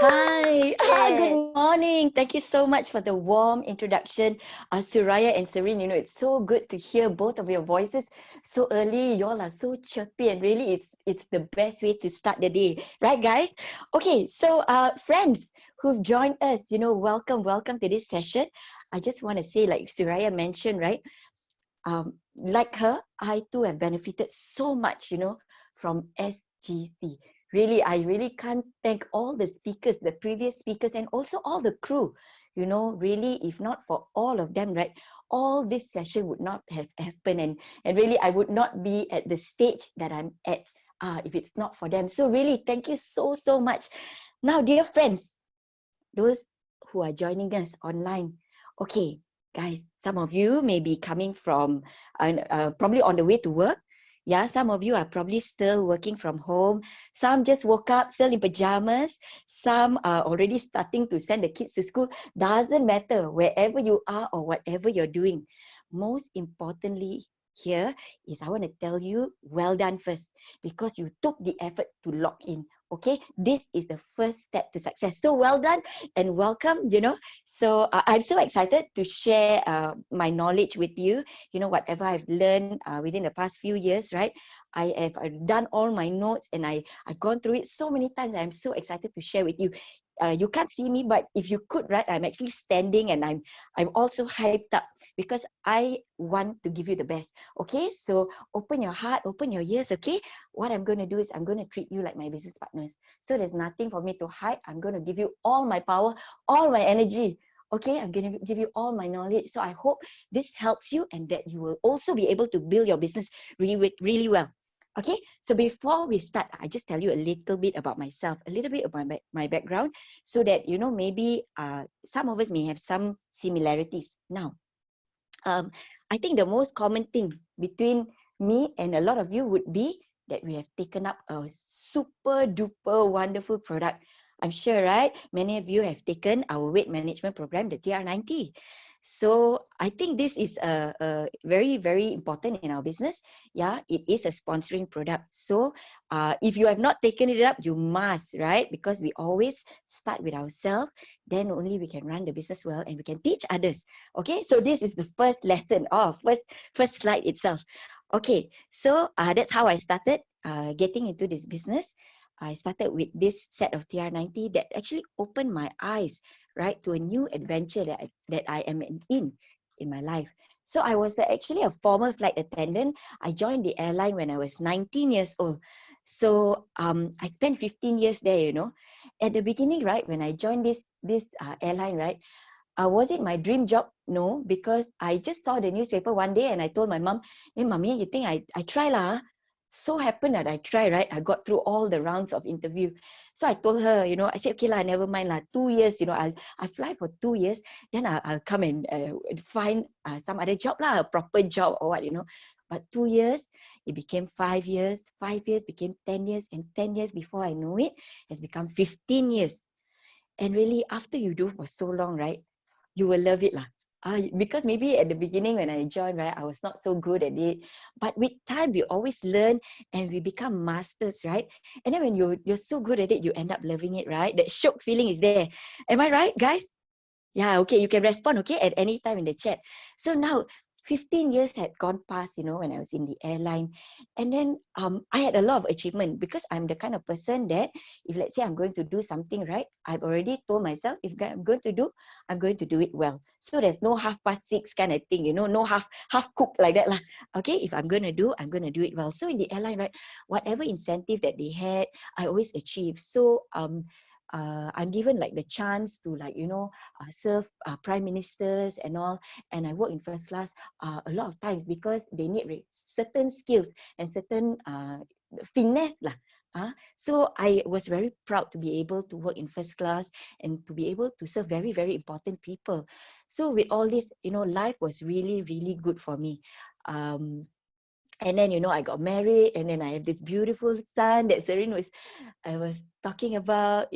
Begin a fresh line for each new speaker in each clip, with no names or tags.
Hi, good
Yes.
morning. Thank you so much for the warm introduction, Suraya and Serene. It's so good to hear both of your voices so early. Y'all are so chirpy, and really, it's the best way to start the day, right, guys? Okay, so friends who've joined us, welcome to this session. I just want to say, like Suraya mentioned, right? Like her, I too have benefited so much, from SGC. Really, I really can't thank all the speakers, the previous speakers, and also all the crew. Really, if not for all of them, right, all this session would not have happened, and really, I would not be at the stage that I'm at if it's not for them. So really, thank you so much. Now, dear friends, those who are joining us online. Okay, guys, some of you may be coming from probably on the way to work. Yeah, some of you are probably still working from home. Some just woke up still in pajamas. Some are already starting to send the kids to school. Doesn't matter wherever you are or whatever you're doing. Most importantly, here is I want to tell you, well done first, because you took the effort to log in. Okay, this is the first step to success. So well done and welcome. So I'm so excited to share my knowledge with you. Whatever I've learned within the past few years, right? I've done all my notes, and I've gone through it so many times. I'm so excited to share with you. You can't see me, but if you could, right, I'm actually standing, and I'm also hyped up because I want to give you the best. Okay, so open your heart, open your ears. Okay, what I'm going to do is I'm going to treat you like my business partners. So there's nothing for me to hide. I'm going to give you all my power, all my energy. Okay, I'm going to give you all my knowledge. So I hope this helps you, and that you will also be able to build your business really well. Okay, so before we start, I just tell you a little bit about myself, a little bit about my background, so that maybe some of us may have some similarities. Now, um, I think the most common thing between me and a lot of you would be that we have taken up a super duper wonderful product. I'm sure, right? Many of you have taken our weight management program, the TR90. So I think this is a very, very important in our business. Yeah, it is a sponsoring product. So if you have not taken it up, you must, right? Because we always start with ourselves, then only we can run the business well and we can teach others. Okay, so this is the first lesson, first slide itself. Okay, so that's how I started getting into this business. I started with this set of TR90 that actually opened my eyes, right, to a new adventure that I am in my life. So I was actually a former flight attendant. I joined the airline when I was 19 years old. So I spent 15 years there. At the beginning, right, when I joined this airline, right, was it my dream job? No, because I just saw the newspaper one day and I told my mom, "Hey, mommy, you think I try lah?" So happened that I try, right? I got through all the rounds of interview. So I told her, I said, okay lah, never mind lah. 2 years, I fly for 2 years, then I'll come and find some other job lah, a proper job or what. But 2 years, it became 5 years. 5 years became 10 years, and 10 years before I know it, has become 15 years. And really, after you do for so long, right, you will love it lah. Because maybe at the beginning when I joined, right, I was not so good at it. But with time, we always learn and we become masters, right? And then when you're so good at it, you end up loving it, right? That shock feeling is there. Am I right, guys? Yeah, okay, you can respond, okay, at any time in the chat. So now, 15 years had gone past, when I was in the airline. And then I had a lot of achievement because I'm the kind of person that if let's say I'm going to do something, right, I've already told myself if I'm going to do, I'm going to do it well. So there's no 6:30 kind of thing, no half cooked like that lah. Okay, if I'm going to do, I'm going to do it well. So in the airline, right, whatever incentive that they had, I always achieve. So I'm given like the chance to serve prime ministers and all, and I work in first class a lot of times because they need certain skills and certain finesse lah. So I was very proud to be able to work in first class and to be able to serve very, very important people. So with all this, life was really, really good for me. And then I got married, and then I have this beautiful son that Serene I was talking about.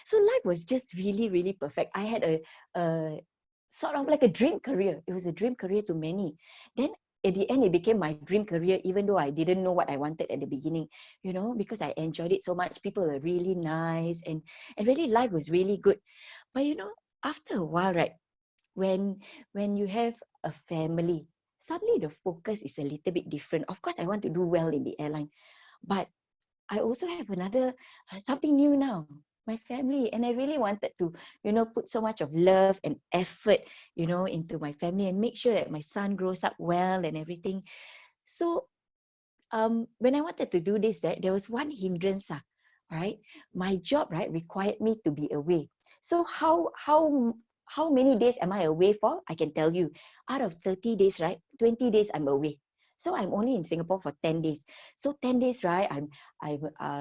So life was just really, really perfect. I had a sort of like a dream career. It was a dream career to many. Then at the end, it became my dream career, even though I didn't know what I wanted at the beginning, you know, because I enjoyed it so much. People were really nice, and really life was really good. But you know, after a while, right, when you have a family, suddenly the focus is a little bit different. Of course, I want to do well in the airline, but I also have another something new now, my family, and I really wanted to, you know, put so much of love and effort, you know, into my family and make sure that my son grows up well and everything. So when I wanted to do this, there was one hindrance, right? My job, right, required me to be away. So how many days am I away for? I can tell you, out of 30 days, right, 20 days I'm away. So I'm only in Singapore for 10 days. So 10 days, right, I'm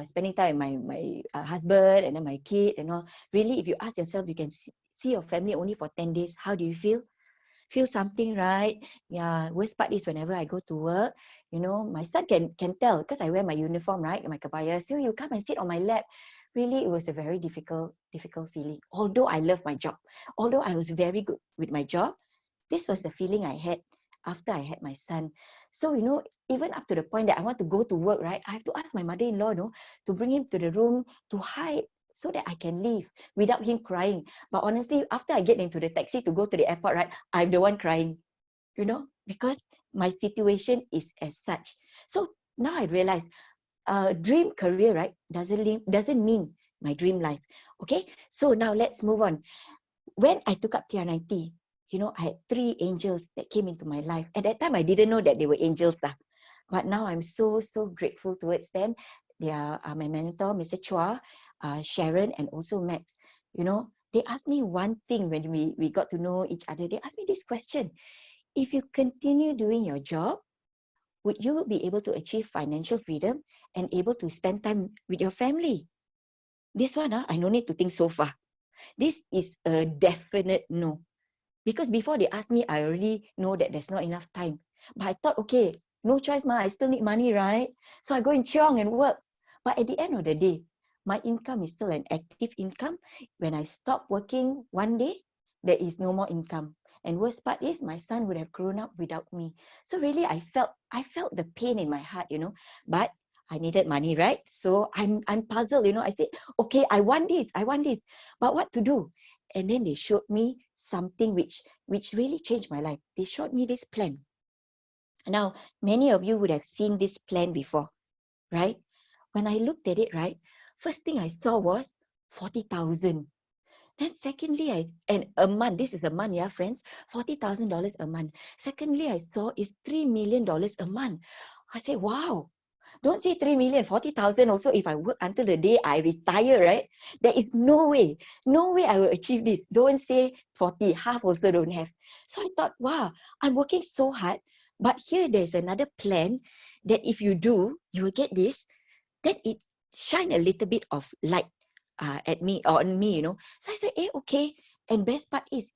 spending time with my husband and then my kid and all. Really, if you ask yourself, you can see your family only for 10 days. How do you feel something, right? Yeah, worst part is whenever I go to work, you know, my son can tell because I wear my uniform, right? My kebaya. So you come and sit on my lap. Really, it was a very difficult feeling. Although I love my job, although I was very good with my job, this was the feeling I had after I had my son. So, you know, even up to the point that I want to go to work, right? I have to ask my mother-in-law, no, to bring him to the room to hide so that I can leave without him crying. But honestly, after I get into the taxi to go to the airport, right, I'm the one crying, you know, because my situation is as such. So now I realize, dream career, right, doesn't mean my dream life. Okay, so now let's move on. When I took up TR90, you know, I had 3 angels that came into my life. At that time, I didn't know that they were angels. But now I'm so grateful towards them. They are my mentor, Mr. Chua, Sharon, and also Max. You know, they asked me one thing when we got to know each other. They asked me this question. If you continue doing your job, would you be able to achieve financial freedom and able to spend time with your family? This one, I no need to think so far. This is a definite no. Because before they asked me, I already know that there's not enough time. But I thought, okay, no choice, I still need money, right? So I go and chiong and work. But at the end of the day, my income is still an active income. When I stop working one day, there is no more income. And worst part is my son would have grown up without me. So really, I felt the pain in my heart, you know. But I needed money, right? So I'm puzzled, you know. I said, okay, I want this, but what to do? And then they showed me something which really changed my life. They showed me this plan. Now, many of you would have seen this plan before, right? When I looked at it, right, first thing I saw was 40,000. Then secondly, and a month, this is a month, yeah, friends, $40,000 a month. Secondly, I saw is $3 million a month. I said, wow, don't say 3 million, 40,000 also if I work until the day I retire, right? There is no way I will achieve this. Don't say 40, half also don't have. So I thought, wow, I'm working so hard, but here there's another plan that if you do, you will get this, then it shine a little bit of light at me or on me, you know. So I said, okay. And best part is,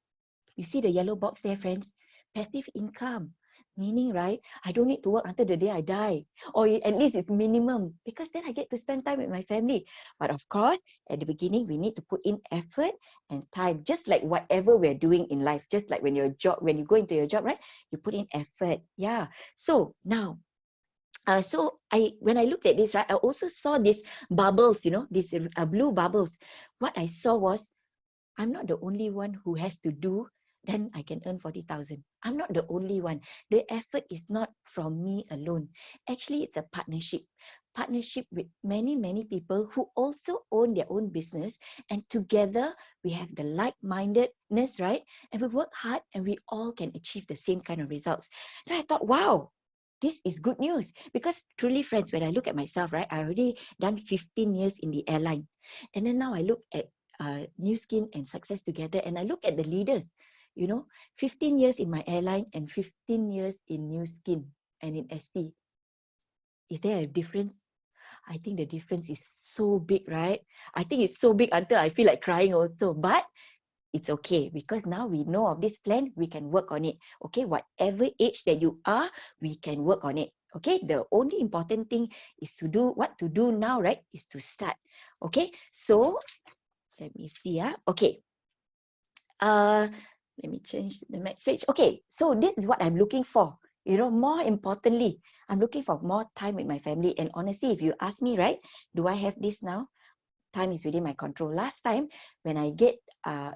you see the yellow box there, friends? Passive income. Meaning, right, I don't need to work until the day I die. Or at least it's minimum. Because then I get to spend time with my family. But of course, at the beginning, we need to put in effort and time. Just like whatever we're doing in life. Just like when you go into your job, right? You put in effort. Yeah. So now, when I looked at this, right, I also saw these bubbles, you know, these blue bubbles. What I saw was, I'm not the only one who has to do, then I can earn 40,000. I'm not the only one. The effort is not from me alone. Actually, it's a partnership. Partnership with many people who also own their own business. And together, we have the like-mindedness, right? And we work hard and we all can achieve the same kind of results. Then I thought, wow, this is good news. Because truly, friends, when I look at myself, right, I already done 15 years in the airline. And then now I look at New Skin and Success together, and I look at the leaders, you know, 15 years in my airline and 15 years in New Skin and in ST. Is there a difference? I think the difference is so big, right? I think it's so big until I feel like crying also. But it's okay because now we know of this plan, we can work on it. Okay, whatever age that you are, we can work on it. Okay, the only important thing is to do what to do now, right? Is to start. Okay, so let me see. Okay. Let me change the next page. Okay, so this is what I'm looking for You know, more importantly, I'm looking for more time with my family. And honestly, if you ask me, right, do I have this now? Time is within my control. Last time, when I get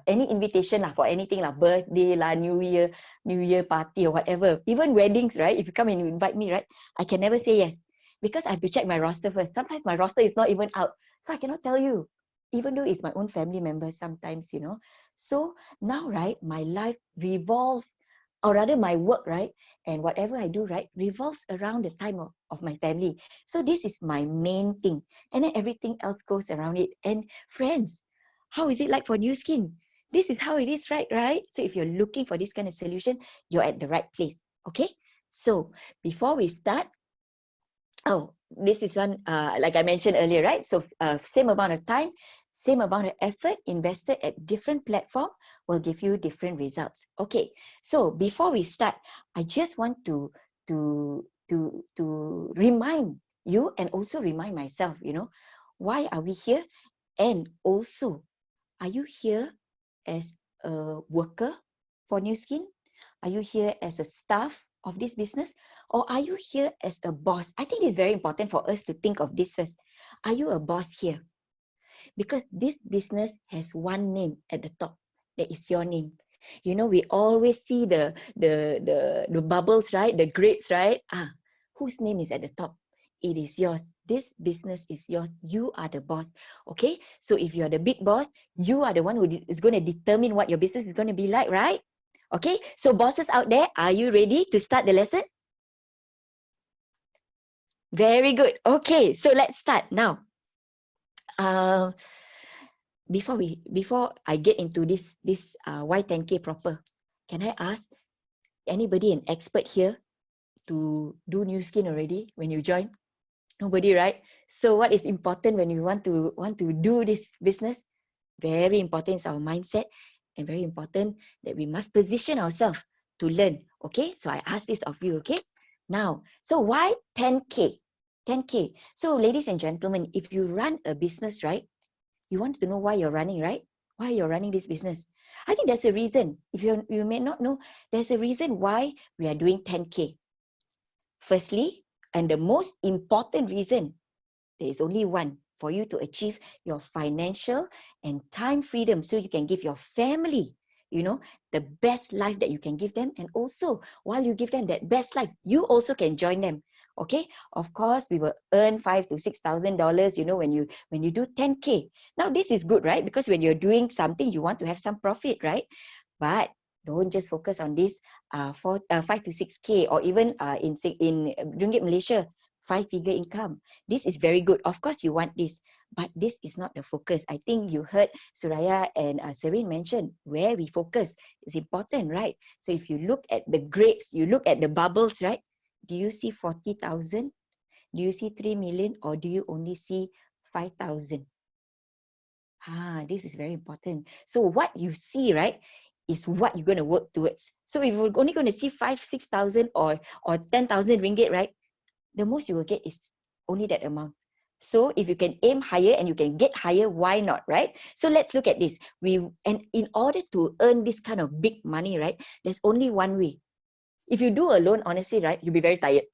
any invitation lah, for anything lah, birthday lah, New Year party or whatever, even weddings, right? If you come and invite me, right, I can never say yes because I have to check my roster first. Sometimes my roster is not even out, so I cannot tell you, even though it's my own family members sometimes, you know. So now, right, my life revolves, or rather my work, right, and whatever I do, right, revolves around the time of my family. So this is my main thing. And then everything else goes around it. And friends, how is it like for New Skin? This is how it is, right? So if you're looking for this kind of solution, you're at the right place, okay? So before we start, oh, this is one, like I mentioned earlier, right? So same amount of time, same amount of effort invested at different platform will give you different results. Okay, so before we start, I just want to remind you and also remind myself, you know, why are we here? And also, are you here as a worker for New Skin? Are you here as a staff of this business? Or are you here as a boss? I think it's very important for us to think of this first. Are you a boss here? Because this business has one name at the top. That is your name. You know, we always see the bubbles, right? The grapes, right? Whose name is at the top? It is yours. This business is yours. You are the boss. Okay? So if you are the big boss, you are the one who is going to determine what your business is going to be like, right? Okay? So bosses out there, are you ready to start the lesson? Very good. Okay, so let's start now. Before I get into this why 10K proper, can I ask anybody an expert here to do New Skin already when you join? Nobody, right? So what is important when you want to do this business? Very important is our mindset, and very important that we must position ourselves to learn. Okay, so I ask this of you. Okay, now, so why 10K? 10K. So ladies and gentlemen, if you run a business, right, you want to know why you're running, right? Why you're running this business? I think there's a reason. If you may not know, there's a reason why we are doing 10K. Firstly, and the most important reason, there is only one: for you to achieve your financial and time freedom so you can give your family, you know, the best life that you can give them. And also, while you give them that best life, you also can join them. Okay, of course, we will earn $5,000 to $6,000, you know, when you do 10K. Now, this is good, right? Because when you're doing something, you want to have some profit, right? But don't just focus on this 5 to 6K, or even in Ringgit Malaysia, 5-figure income. This is very good. Of course, you want this, but this is not the focus. I think you heard Suraya and Serene mention where we focus is important, right? So if you look at the grades, you look at the bubbles, right? Do you see 40,000? Do you see 3 million? Or do you only see 5,000? This is very important. So what you see, right, is what you're going to work towards. So if you're only going to see 5,000, 6,000 or 10,000 ringgit, right, the most you will get is only that amount. So if you can aim higher and you can get higher, why not, right? So let's look at this. And in order to earn this kind of big money, right, there's only one way. If you do alone, honestly, right, you'll be very tired.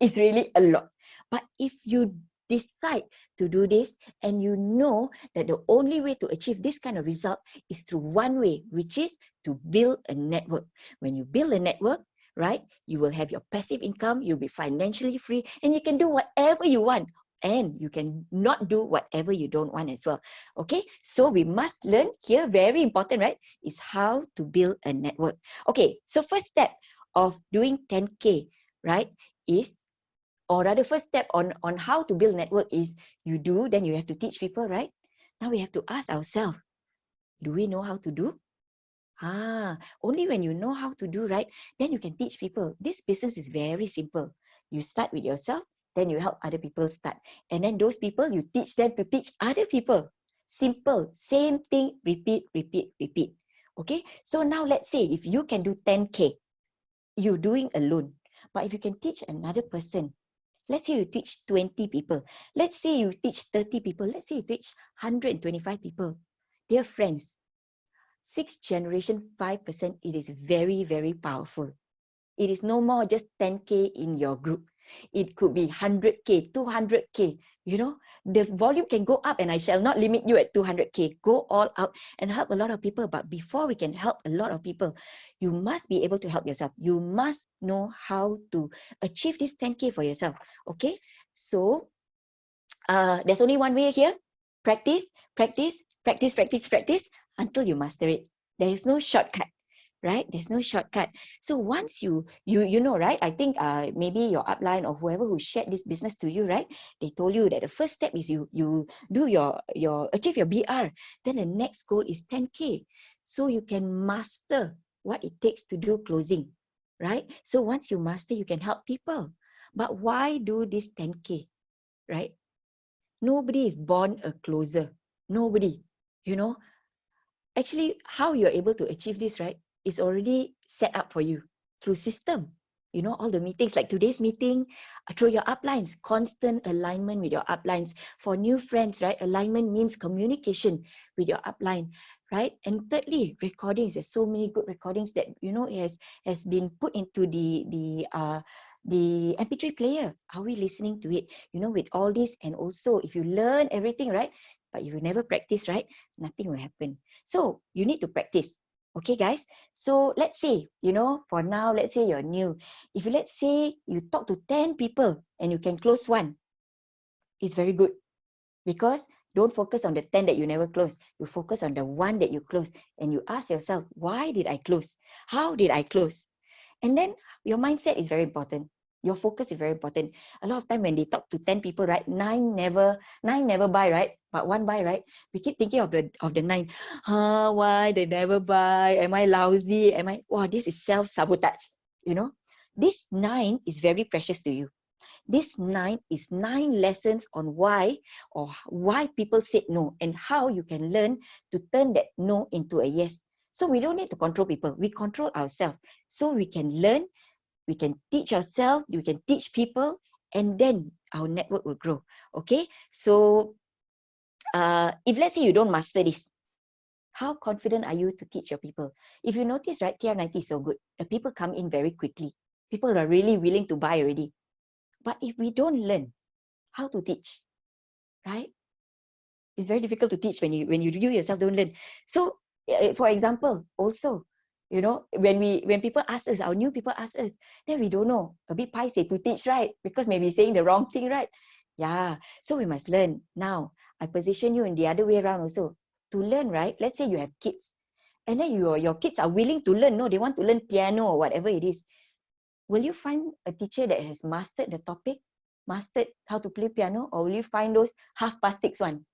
It's really a lot. But if you decide to do this and you know that the only way to achieve this kind of result is through one way, which is to build a network. When you build a network, right, you will have your passive income, you'll be financially free, and you can do whatever you want. And you can not do whatever you don't want as well. Okay, so we must learn here, very important, right, is how to build a network. Okay, so first step of doing 10K, right, is, or rather first step on how to build network is then you have to teach people, right? Now we have to ask ourselves, do we know how to do? Only when you know how to do, right, then you can teach people. This business is very simple. You start with yourself, then you help other people start. And then those people, you teach them to teach other people. Simple, same thing, repeat, repeat, repeat. Okay, so now let's say if you can do 10K, you're doing alone. But if you can teach another person, let's say you teach 20 people. Let's say you teach 30 people. Let's say you teach 125 people. Dear friends, 6th generation, 5%, it is very, very powerful. It is no more just 10K in your group. It could be 100K, 200K. You know, the volume can go up, and I shall not limit you at 200K. Go all out and help a lot of people. But before we can help a lot of people, you must be able to help yourself. You must know how to achieve this 10K for yourself. Okay, so there's only one way here. Practice, practice, practice, practice, practice until you master it. There is no shortcut, right? There's no shortcut. So once you know, right? I think maybe your upline or whoever who shared this business to you, right? They told you that the first step is you do your achieve your BR. Then the next goal is 10K. So you can master what it takes to do closing, right? So once you master, you can help people. But why do this 10K, right? Nobody is born a closer. Nobody. You know, actually, how you're able to achieve this, right, is already set up for you through system. You know, all the meetings, like today's meeting, through your uplines, constant alignment with your uplines. For new friends, right, alignment means communication with your upline, right? And thirdly, recordings. There's so many good recordings that, you know, has been put into the MP3 player. Are we listening to it? You know, with all this, and also if you learn everything, right, but if you never practice, right, nothing will happen. So you need to practice. Okay, guys? So let's say, you know, for now, let's say you're new. If you, let's say you talk to 10 people and you can close one, it's very good. Because don't focus on the 10 that you never close. You focus on the one that you close. And you ask yourself, why did I close? How did I close? And then your mindset is very important. Your focus is very important. A lot of time when they talk to 10 people, right? Nine never buy, right? But one buy, right? We keep thinking of the nine. Why they never buy? Am I lousy? Wow, this is self-sabotage. You know? This 9 is very precious to you. This 9 is 9 lessons on why people said no, and how you can learn to turn that no into a yes. So we don't need to control people. We control ourselves. So we can learn, we can teach ourselves, we can teach people, and then our network will grow. Okay? So if let's say you don't master this, how confident are you to teach your people? If you notice, right, TR90 is so good. The people come in very quickly. People are really willing to buy already. But if we don't learn how to teach, right? It's very difficult to teach when you yourself don't learn. So, for example, also, you know, when people ask us, our new people ask us, then we don't know, a bit paiseh to teach, right? Because maybe saying the wrong thing, right? Yeah. So we must learn. Now, I position you in the other way around also. To learn, right? Let's say you have kids, and then your kids are willing to learn. No, they want to learn piano or whatever it is. Will you find a teacher that has mastered the topic, mastered how to play piano, or will you find those half past six one?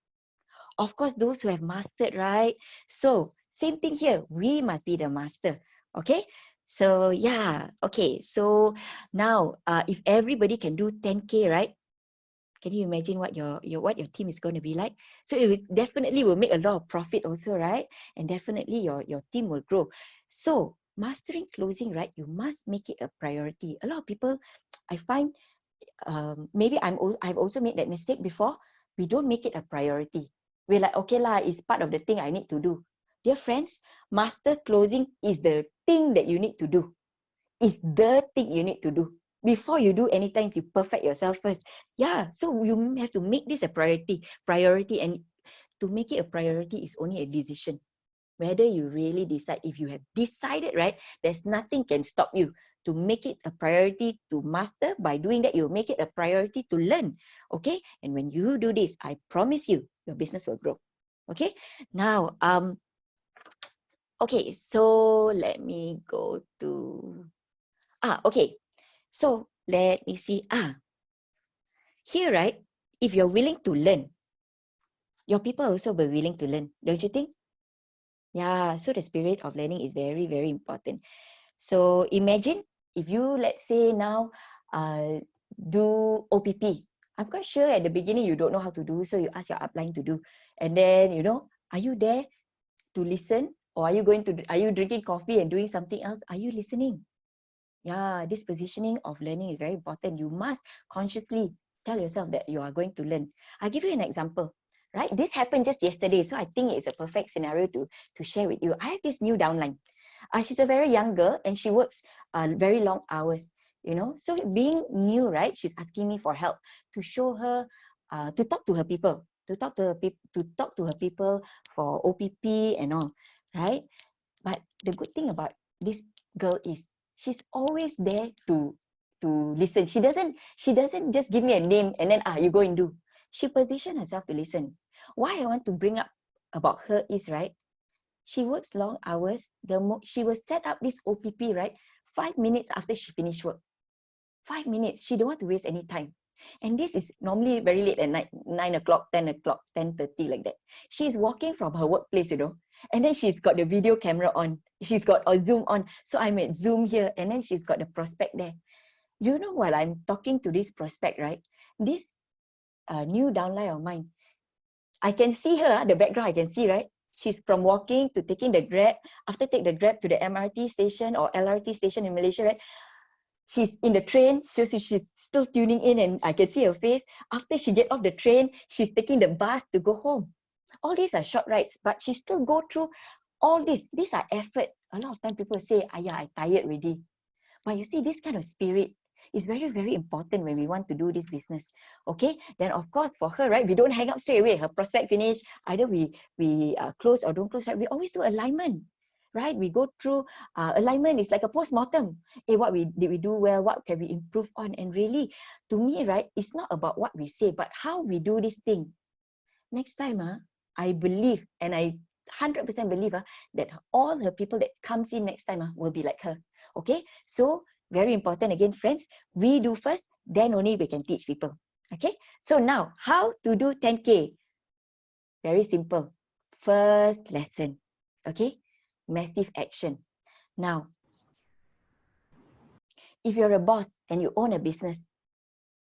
Of course, those who have mastered, right? So same thing here. We must be the master. Okay. So yeah. Okay. So now, if everybody can do 10K, right? Can you imagine what your team is going to be like? So it definitely will make a lot of profit also, right? And definitely your team will grow. So mastering closing, right? You must make it a priority. A lot of people, I find, maybe I've also made that mistake before. We don't make it a priority. We're like, okay lah, it's part of the thing I need to do. Dear friends, master closing is the thing that you need to do. It's the thing you need to do. Before you do anything, you perfect yourself first. Yeah, so you have to make this a priority. And to make it a priority is only a decision. Whether you really decide, if you have decided, right, there's nothing can stop you to make it a priority to master. By doing that, you make it a priority to learn. Okay, and when you do this, I promise you, your business will grow. Okay, now okay, so let me go to okay, so let me see here, right, if you're willing to learn, your people also will be willing to learn, don't you think? Yeah, so the spirit of learning is very, very important. So imagine if you, let's say now, do OPP. I'm quite sure at the beginning you don't know how to do, so you ask your upline to do. And then, you know, are you there to listen? Or are you drinking coffee and doing something else? Are you listening? Yeah, this positioning of learning is very important. You must consciously tell yourself that you are going to learn. I'll give you an example, right? This happened just yesterday, so I think it's a perfect scenario to share with you. I have this new downline. She's a very young girl and she works very long hours, you know. So being new, right? She's asking me for help to show her, to talk to her people, to talk to her people for OPP and all, right? But the good thing about this girl is she's always there to listen. She doesn't just give me a name and then you go and do. She positioned herself to listen. Why I want to bring up about her is, right, she works long hours. She will set up this OPP, right, 5 minutes after she finished work. 5 minutes. She don't want to waste any time. And this is normally very late at night, 9 o'clock, 10 o'clock, 10:30, like that. She's walking from her workplace, you know, and then she's got the video camera on. She's got a Zoom on. So I'm at Zoom here, and then she's got the prospect there. You know, while I'm talking to this prospect, right, this new downline of mine, I can see her, the background I can see, right? She's from walking to taking the Grab. After take the Grab to the MRT station or LRT station in Malaysia, right? She's in the train, so she's still tuning in and I can see her face. After she get off the train, she's taking the bus to go home. All these are short rides, but she still go through all this. These are effort. A lot of time people say, "Ayah, I tired already." But you see, this kind of spirit is very, very important when we want to do this business. Okay, then of course for her, right, we don't hang up straight away. Her prospect finish, either we close or don't close, right? We always do alignment, right? We go through alignment. Is like a post-mortem. Hey, did we do well? What can we improve on? And really, to me, right, it's not about what we say, but how we do this thing. Next time, I believe, and I 100% believe that all her people that comes in next time will be like her. Okay, so very important again, friends. We do first, then only we can teach people. Okay, so now how to do 10K? Very simple. First lesson. Okay, massive action. Now, if you're a boss and you own a business,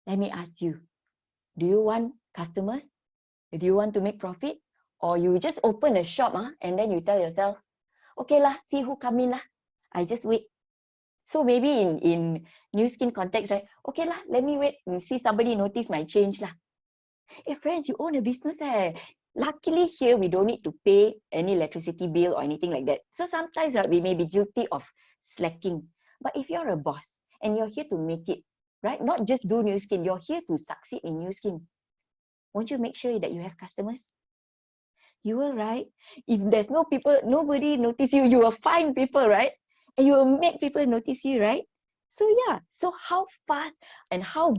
let me ask you, do you want customers? Do you want to make profit? Or you just open a shop and then you tell yourself, okay lah, see who come in lah. I just wait. So maybe in new skin context, right? Okay lah, let me wait and see somebody notice my change lah. Hey friends, you own a business Luckily here, we don't need to pay any electricity bill or anything like that. So sometimes we may be guilty of slacking. But if you're a boss and you're here to make it, right? Not just do new skin, you're here to succeed in new skin. Won't you make sure that you have customers? You will, right? If there's no people, nobody notice you, you will find people, right? And you will make people notice you, right? So yeah, so how fast and how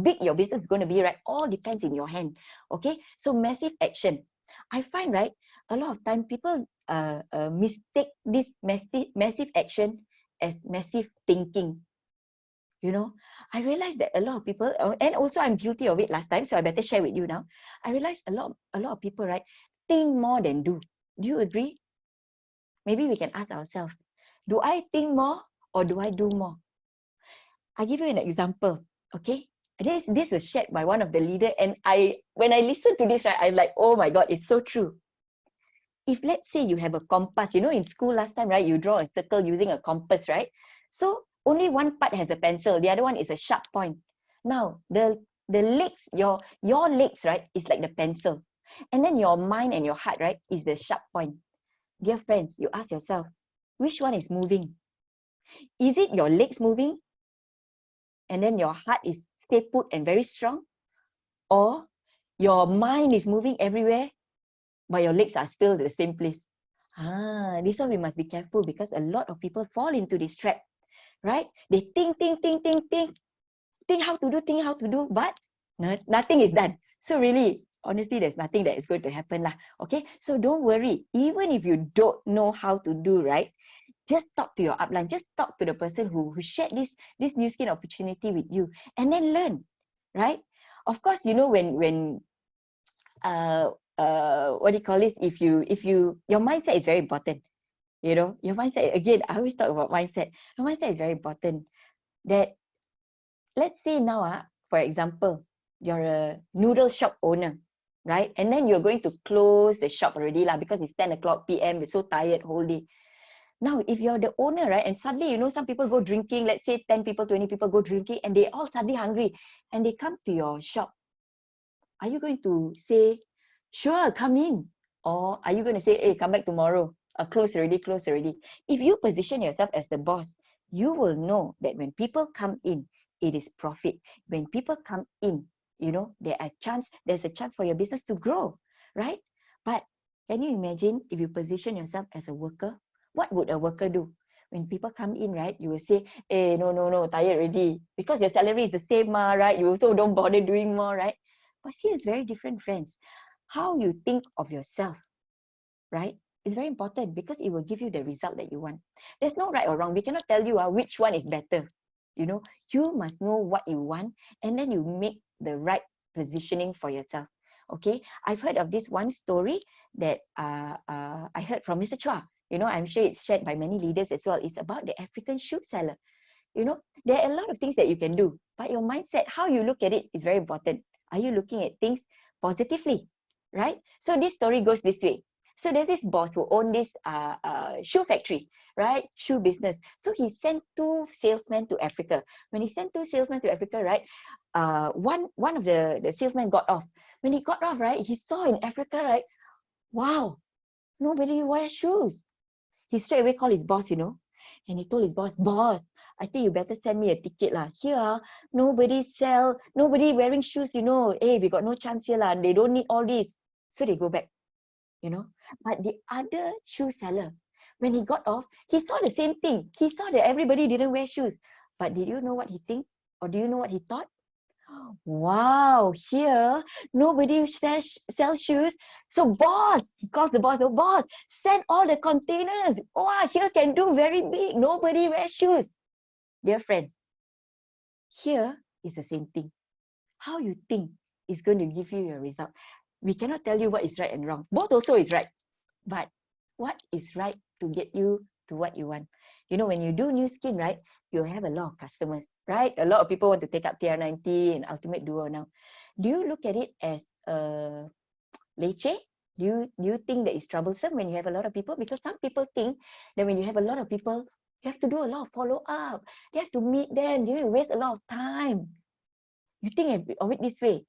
big your business is going to be, right? All depends in your hand. Okay, so massive action. I find, right, a lot of time people mistake this massive action as massive thinking. You know, I realized that a lot of people, and also I'm guilty of it last time, so I better share with you now. I realized a lot of people, right, think more than do. Do you agree? Maybe we can ask ourselves, do I think more or do I do more? I give you an example, okay? This was shared by one of the leader, and when I listen to this, right, I'm like, oh my God, it's so true. If let's say you have a compass, you know, in school last time, right, you draw a circle using a compass, right? So only one part has a pencil, the other one is a sharp point. Now, the legs, your legs, right, is like the pencil. And then your mind and your heart, right, is the sharp point. Dear friends, you ask yourself, which one is moving? Is it your legs moving? And then your heart is stay put and very strong? Or your mind is moving everywhere, but your legs are still the same place? This one we must be careful because a lot of people fall into this trap, right? They think how to do, but nothing is done. So really, honestly, there's nothing that is going to happen lah. Okay, so don't worry. Even if you don't know how to do, right, just talk to your upline. Just talk to the person who shared this new skin opportunity with you, and then learn, right? Of course, you know, when what do you call this? If you your mindset is very important. You know, your mindset, again, I always talk about mindset. Your mindset is very important. That, let's say now, for example, you're a noodle shop owner, right? And then you're going to close the shop already lah because it's 10 o'clock p.m. You're so tired whole day. Now, if you're the owner, right, and suddenly, you know, some people go drinking, let's say 10 people, 20 people go drinking, and they all suddenly hungry, and they come to your shop. Are you going to say, sure, come in? Or are you going to say, hey, come back tomorrow? close already, close already. If you position yourself as the boss, you will know that when people come in, it is profit. When people come in, you know, there's a chance for your business to grow, right? But can you imagine if you position yourself as a worker? What would a worker do? When people come in, right, you will say, hey, no, no, no, tired already. Because your salary is the same, right? You also don't bother doing more, right? But here it's very different, friends. How you think of yourself, right? It's very important because it will give you the result that you want. There's no right or wrong. We cannot tell you which one is better. You know, you must know what you want and then you make the right positioning for yourself. Okay, I've heard of this one story that I heard from Mr. Chua. You know, I'm sure it's shared by many leaders as well. It's about the African shoe seller. You know, there are a lot of things that you can do, but your mindset, how you look at it, is very important. Are you looking at things positively, right? So this story goes this way. So there's this boss who owned this shoe factory, right? Shoe business. So he sent 2 salesmen to Africa. When he sent 2 salesmen to Africa, right? One of the salesmen got off. When he got off, right, he saw in Africa, right? Wow, nobody wears shoes. He straight away called his boss, you know, and he told his boss, boss, I think you better send me a ticket lah. Here, nobody wearing shoes, you know. Hey, we got no chance here lah. They don't need all this. So they go back, you know. But the other shoe seller, when he got off, he saw the same thing. He saw that everybody didn't wear shoes. But did you know what he think? Or do you know what he thought? Wow, here nobody sells shoes. So boss, he calls the boss, oh boss, send all the containers. Wow, here can do very big. Nobody wears shoes. Dear friends, here is the same thing. How you think is going to give you your result. We cannot tell you what is right and wrong. Both also is right. But what is right to get you to what you want? You know, when you do new skin, right, you have a lot of customers, right? A lot of people want to take up TR90 and Ultimate Duo now. Do you look at it as leceh? Do you think that it's troublesome when you have a lot of people? Because some people think that when you have a lot of people, you have to do a lot of follow-up. You have to meet them. You waste a lot of time. You think of it this way.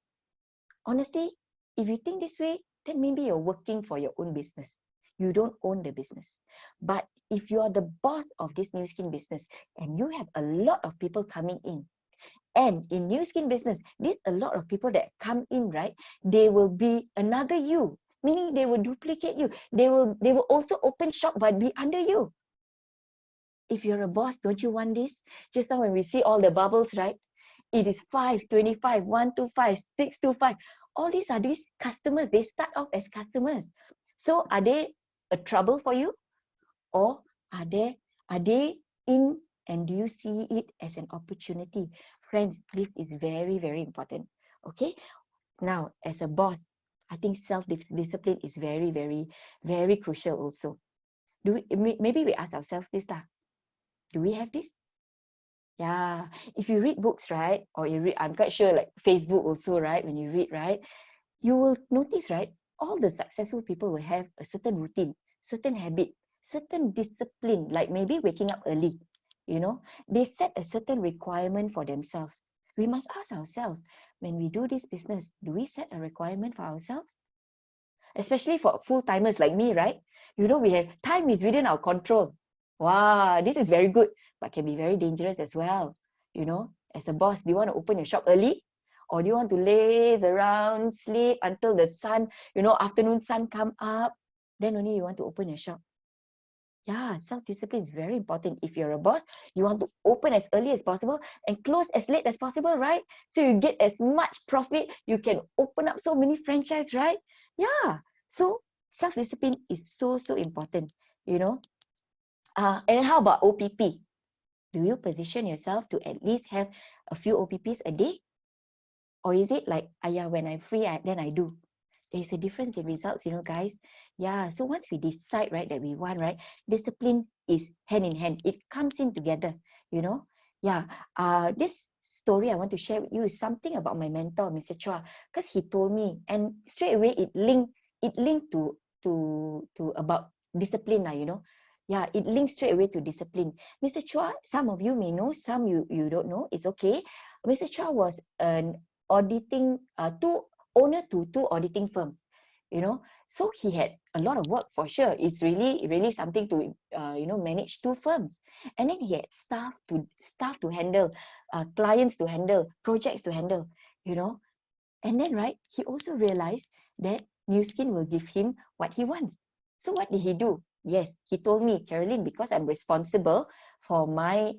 Honestly, if you think this way, then maybe you're working for your own business. You don't own the business. But if you are the boss of this new skin business and you have a lot of people coming in, and in new skin business, there's a lot of people that come in, right? They will be another you, meaning they will duplicate you. They will also open shop but be under you. If you're a boss, don't you want this? Just now when we see all the bubbles, right? It is 525, 125, 625. All these are these customers. They start off as customers. So are they a trouble for you? Or are they in, and do you see it as an opportunity? Friends, this is very, very important. Okay. Now, as a boss, I think self-discipline is very, very, very crucial also. Maybe we ask ourselves this lah. Do we have this? Yeah, if you read books, right, or you read, I'm quite sure like Facebook also, right, when you read, right, you will notice, right, all the successful people will have a certain routine, certain habit, certain discipline, like maybe waking up early, you know, they set a certain requirement for themselves. We must ask ourselves, when we do this business, do we set a requirement for ourselves? Especially for full-timers like me, right? You know, we have time is within our control. Wow, this is very good, but can be very dangerous as well. You know, as a boss, do you want to open your shop early? Or do you want to laze around, sleep until the sun, you know, afternoon sun come up? Then only you want to open your shop. Yeah, self-discipline is very important. If you're a boss, you want to open as early as possible and close as late as possible, right? So you get as much profit, you can open up so many franchise, right? Yeah. So self-discipline is so, so important, you know. And how about OPP? Do you position yourself to at least have a few OPPs a day? Or is it like, yeah, when I'm free, then I do? There's a difference in results, you know, guys. Yeah, so once we decide, right, that we want, right, discipline is hand in hand. It comes in together, you know. Yeah, this story I want to share with you is something about my mentor, Mr. Chua, because he told me, and straight away it linked to about discipline, you know. Yeah, it links straight away to discipline. Mr. Chua, some of you may know, some you don't know. It's okay. Mr. Chua was an auditing owner to two auditing firms, you know. So he had a lot of work for sure. It's really something to manage two firms. And then he had staff to handle, clients to handle, projects to handle, you know. And then, right, he also realized that New Skin will give him what he wants. So what did he do? Yes, he told me, Carolyn, because I'm responsible for my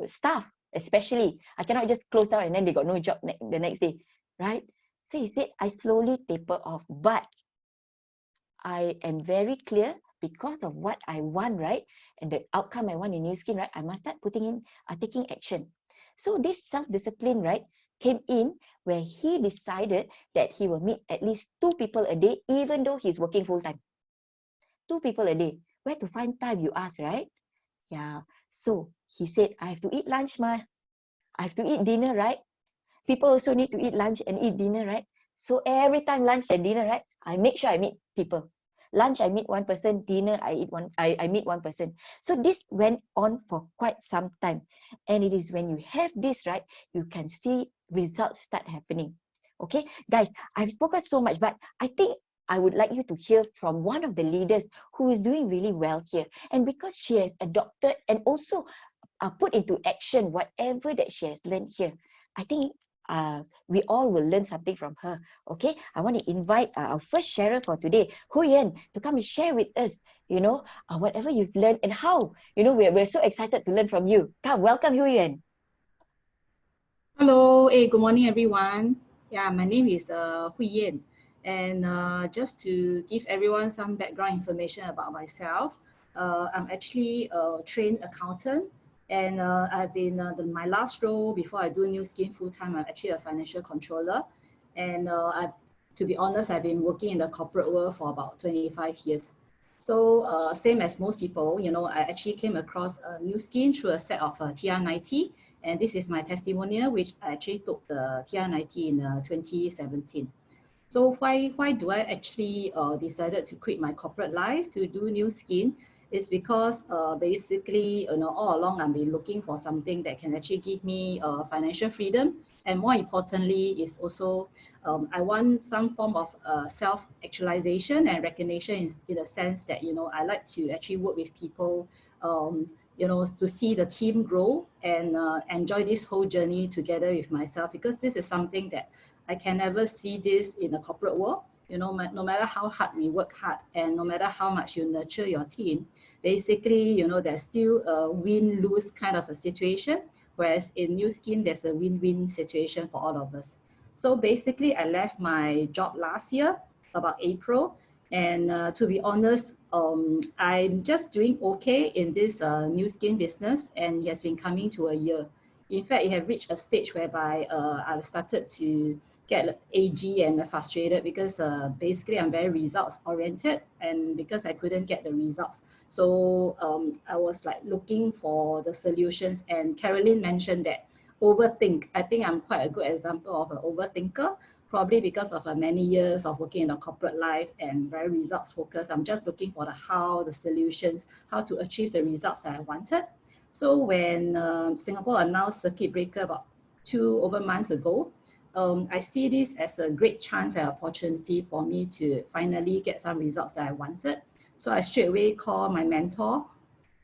staff, especially, I cannot just close down and then they got no job the next day, right? So he said, I slowly taper off, but I am very clear because of what I want, right? And the outcome I want in New Skin, right? I must start taking action. So this self-discipline, right, came in where he decided that he will meet at least 2 people a day, even though he's working full-time. 2 people a day. Where to find time, you ask, right? Yeah. So he said, I have to eat lunch, ma. I have to eat dinner, right? People also need to eat lunch and eat dinner, right? So every time lunch and dinner, right, I make sure I meet people. Lunch, I meet one person. Dinner, I meet one person. So this went on for quite some time. And it is when you have this, right, you can see results start happening. Okay, guys, I've spoken so much, but I think I would like you to hear from one of the leaders who is doing really well here. And because she has adopted and also put into action whatever that she has learned here, I think we all will learn something from her. Okay, I want to invite our first sharer for today, Hu Yan, to come and share with us, whatever you've learned and how, we're so excited to learn from you. Come, welcome, Hu Yan.
Hello, hey, good morning, everyone. Yeah, my name is Hui Yan, and just to give everyone some background information about myself, I'm actually a trained accountant, and I've been my last role before I do New Skin full time. I'm actually a financial controller, and to be honest, I've been working in the corporate world for about 25 years. So same as most people, I actually came across New Skin through a set of TR90. And this is my testimonial, which I actually took the TR90 in 2017. So why do I actually decided to quit my corporate life to do New Skin? Is because basically, all along I've been looking for something that can actually give me financial freedom. And more importantly, is also I want some form of self-actualization and recognition in the sense that, I like to actually work with people, to see the team grow and enjoy this whole journey together with myself, because this is something that I can never see this in a corporate world. No matter how hard we work hard and no matter how much you nurture your team, basically, there's still a win-lose kind of a situation. Whereas in New Skin, there's a win-win situation for all of us. So basically, I left my job last year, about April. And to be honest, I'm just doing okay in this New Skin business, and it has been coming to a year. In fact, it have reached a stage whereby I've started to get AG and frustrated because basically I'm very results oriented, and because I couldn't get the results. So I was like looking for the solutions, and Carolyn mentioned that overthink. I think I'm quite a good example of an overthinker, probably because of many years of working in a corporate life and very results focused. I'm just looking for the how, the solutions, how to achieve the results that I wanted. So when Singapore announced circuit breaker about 2 months ago, I see this as a great chance and opportunity for me to finally get some results that I wanted. So I straight away called my mentor,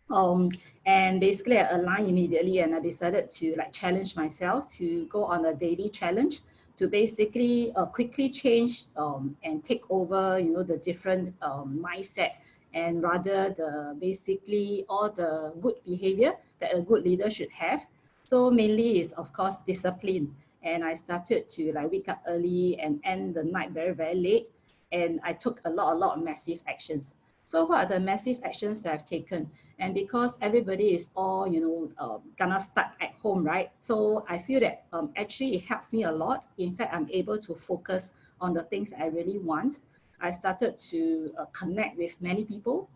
um, and basically I aligned immediately, and I decided to like challenge myself to go on a daily challenge to basically quickly change and take over, the different mindset, and rather the basically all the good behavior that a good leader should have. So mainly is of course discipline, and I started to like wake up early and end the night very, very late, and I took a lot of massive actions. So what are the massive actions that I've taken? And because everybody is all gonna start at home, right? So I feel that actually it helps me a lot. In fact, I'm able to focus on the things I really want. I started to connect with many people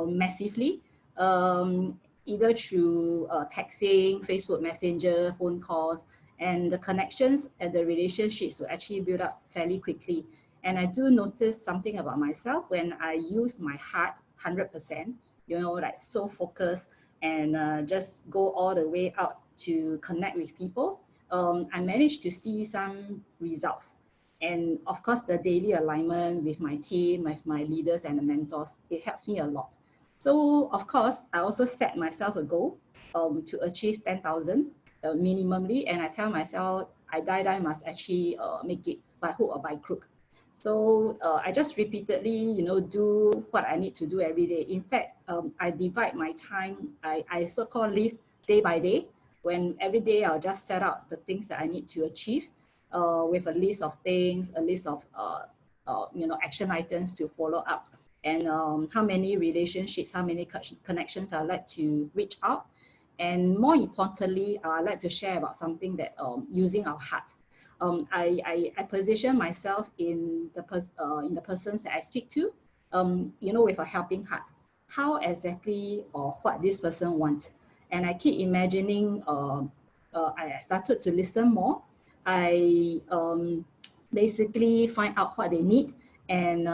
massively, either through texting, Facebook Messenger, phone calls, and the connections and the relationships will actually build up fairly quickly. And I do notice something about myself when I use my heart 100%, like so focused, and just go all the way out to connect with people. I managed to see some results. And of course, the daily alignment with my team, with my leaders and the mentors, it helps me a lot. So of course, I also set myself a goal to achieve 10,000 minimally, and I tell myself I die must actually make it by hook or by crook. So I just repeatedly, do what I need to do every day. In fact, I divide my time. I so-called live day by day. When every day I'll just set out the things that I need to achieve with a list of things, a list of action items to follow up, and how many relationships, how many connections I like to reach out, and more importantly, I like to share about something that using our heart. I position myself in the persons that I speak to, with a helping heart. How exactly or what this person wants, and I keep imagining. I started to listen more. I basically find out what they need, and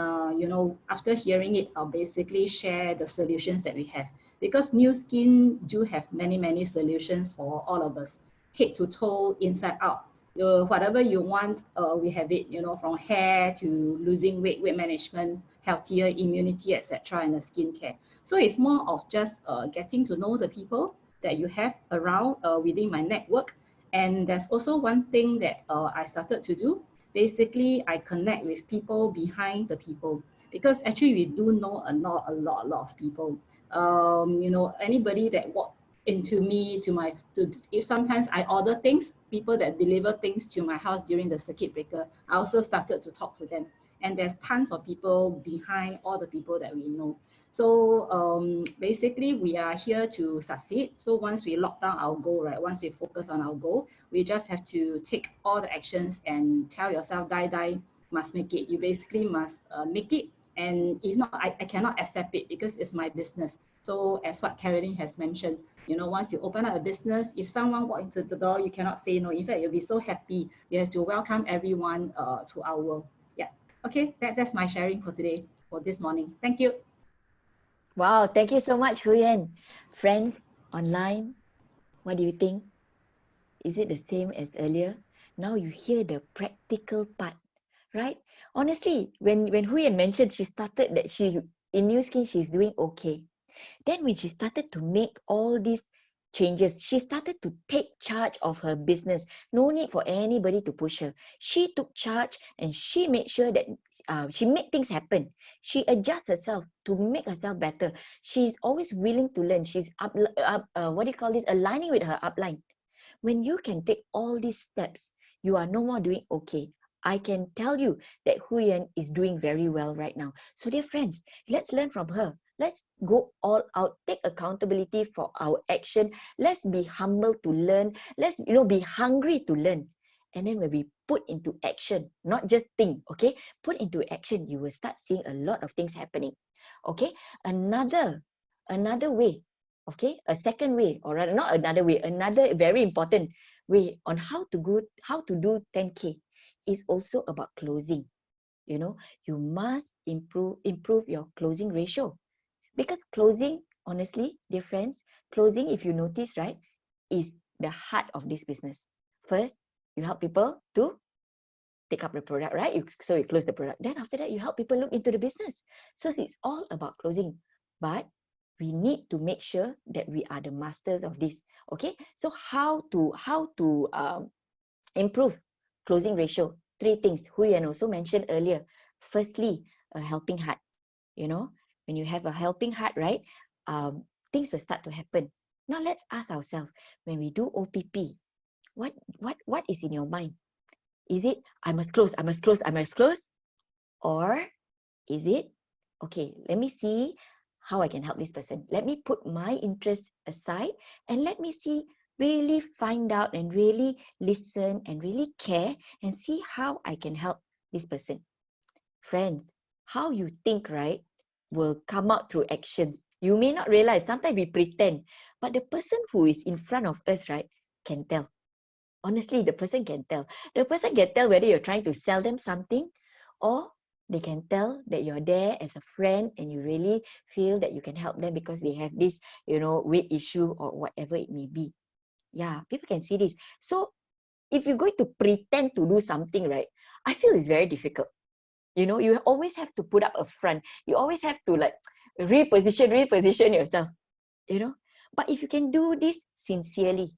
after hearing it, I'll basically share the solutions that we have, because New Skin do have many solutions for all of us, head to toe, inside out. Whatever you want, we have it, from hair to losing weight, weight management, healthier immunity, etc., and the skincare. So it's more of just getting to know the people that you have around within my network. And there's also one thing that I started to do. Basically, I connect with people behind the people, because actually we do know a lot of people. Anybody that walk into me if sometimes I order things, people that deliver things to my house during the circuit breaker, I also started to talk to them. And there's tons of people behind all the people that we know. So basically, we are here to succeed. So once we lock down our goal, right? Once we focus on our goal, we just have to take all the actions and tell yourself, die, must make it. You basically must make it. And if not, I cannot accept it, because it's my business. So as what Carolyn has mentioned, once you open up a business, if someone walk into the door, you cannot say no. In fact, you'll be so happy. You have to welcome everyone to our world. Yeah. Okay, that's my sharing for today, for this morning. Thank you.
Wow, thank you so much, Huyen. Friends online, what do you think? Is it the same as earlier? Now you hear the practical part, right? Honestly, when Huyen mentioned she started that she in New Skin she's doing okay. Then when she started to make all these changes, she started to take charge of her business. No need for anybody to push her. She took charge and she made sure that she made things happen. She adjusts herself to make herself better. She's always willing to learn. She's what do you call this? Aligning with her upline. When you can take all these steps, you are no more doing okay. I can tell you that Huyen is doing very well right now. So dear friends, let's learn from her. Let's go all out, take accountability for our action. Let's be humble to learn. Let's be hungry to learn. And then when we put into action, not just think, okay? Put into action, you will start seeing a lot of things happening. Okay? Another way, okay, a second way, or rather not another way, another very important way on how to do 10K is also about closing. You must improve your closing ratio, because closing, honestly, dear friends, closing, if you notice, right, is the heart of this business. First, you help people to take up the product, right? So you close the product. Then after that, you help people look into the business. So it's all about closing. But we need to make sure that we are the masters of this. Okay. So how to improve closing ratio? Three things. Huyen also mentioned earlier. Firstly, a helping heart. When you have a helping heart, right? Things will start to happen. Now let's ask ourselves, when we do OPP, what is in your mind? Is it, I must close, I must close, I must close? Or is it, okay, let me see how I can help this person. Let me put my interest aside and let me see, really find out and really listen and really care and see how I can help this person. Friends, how you think, right, will come out through actions. You may not realize, sometimes we pretend, but the person who is in front of us, right, can tell. Honestly, the person can tell. The person can tell whether you're trying to sell them something, or they can tell that you're there as a friend and you really feel that you can help them because they have this, weight issue or whatever it may be. Yeah, people can see this. So if you're going to pretend to do something, right, I feel it's very difficult. You know, you always have to put up a front. You always have to like reposition yourself, you know. But if you can do this sincerely,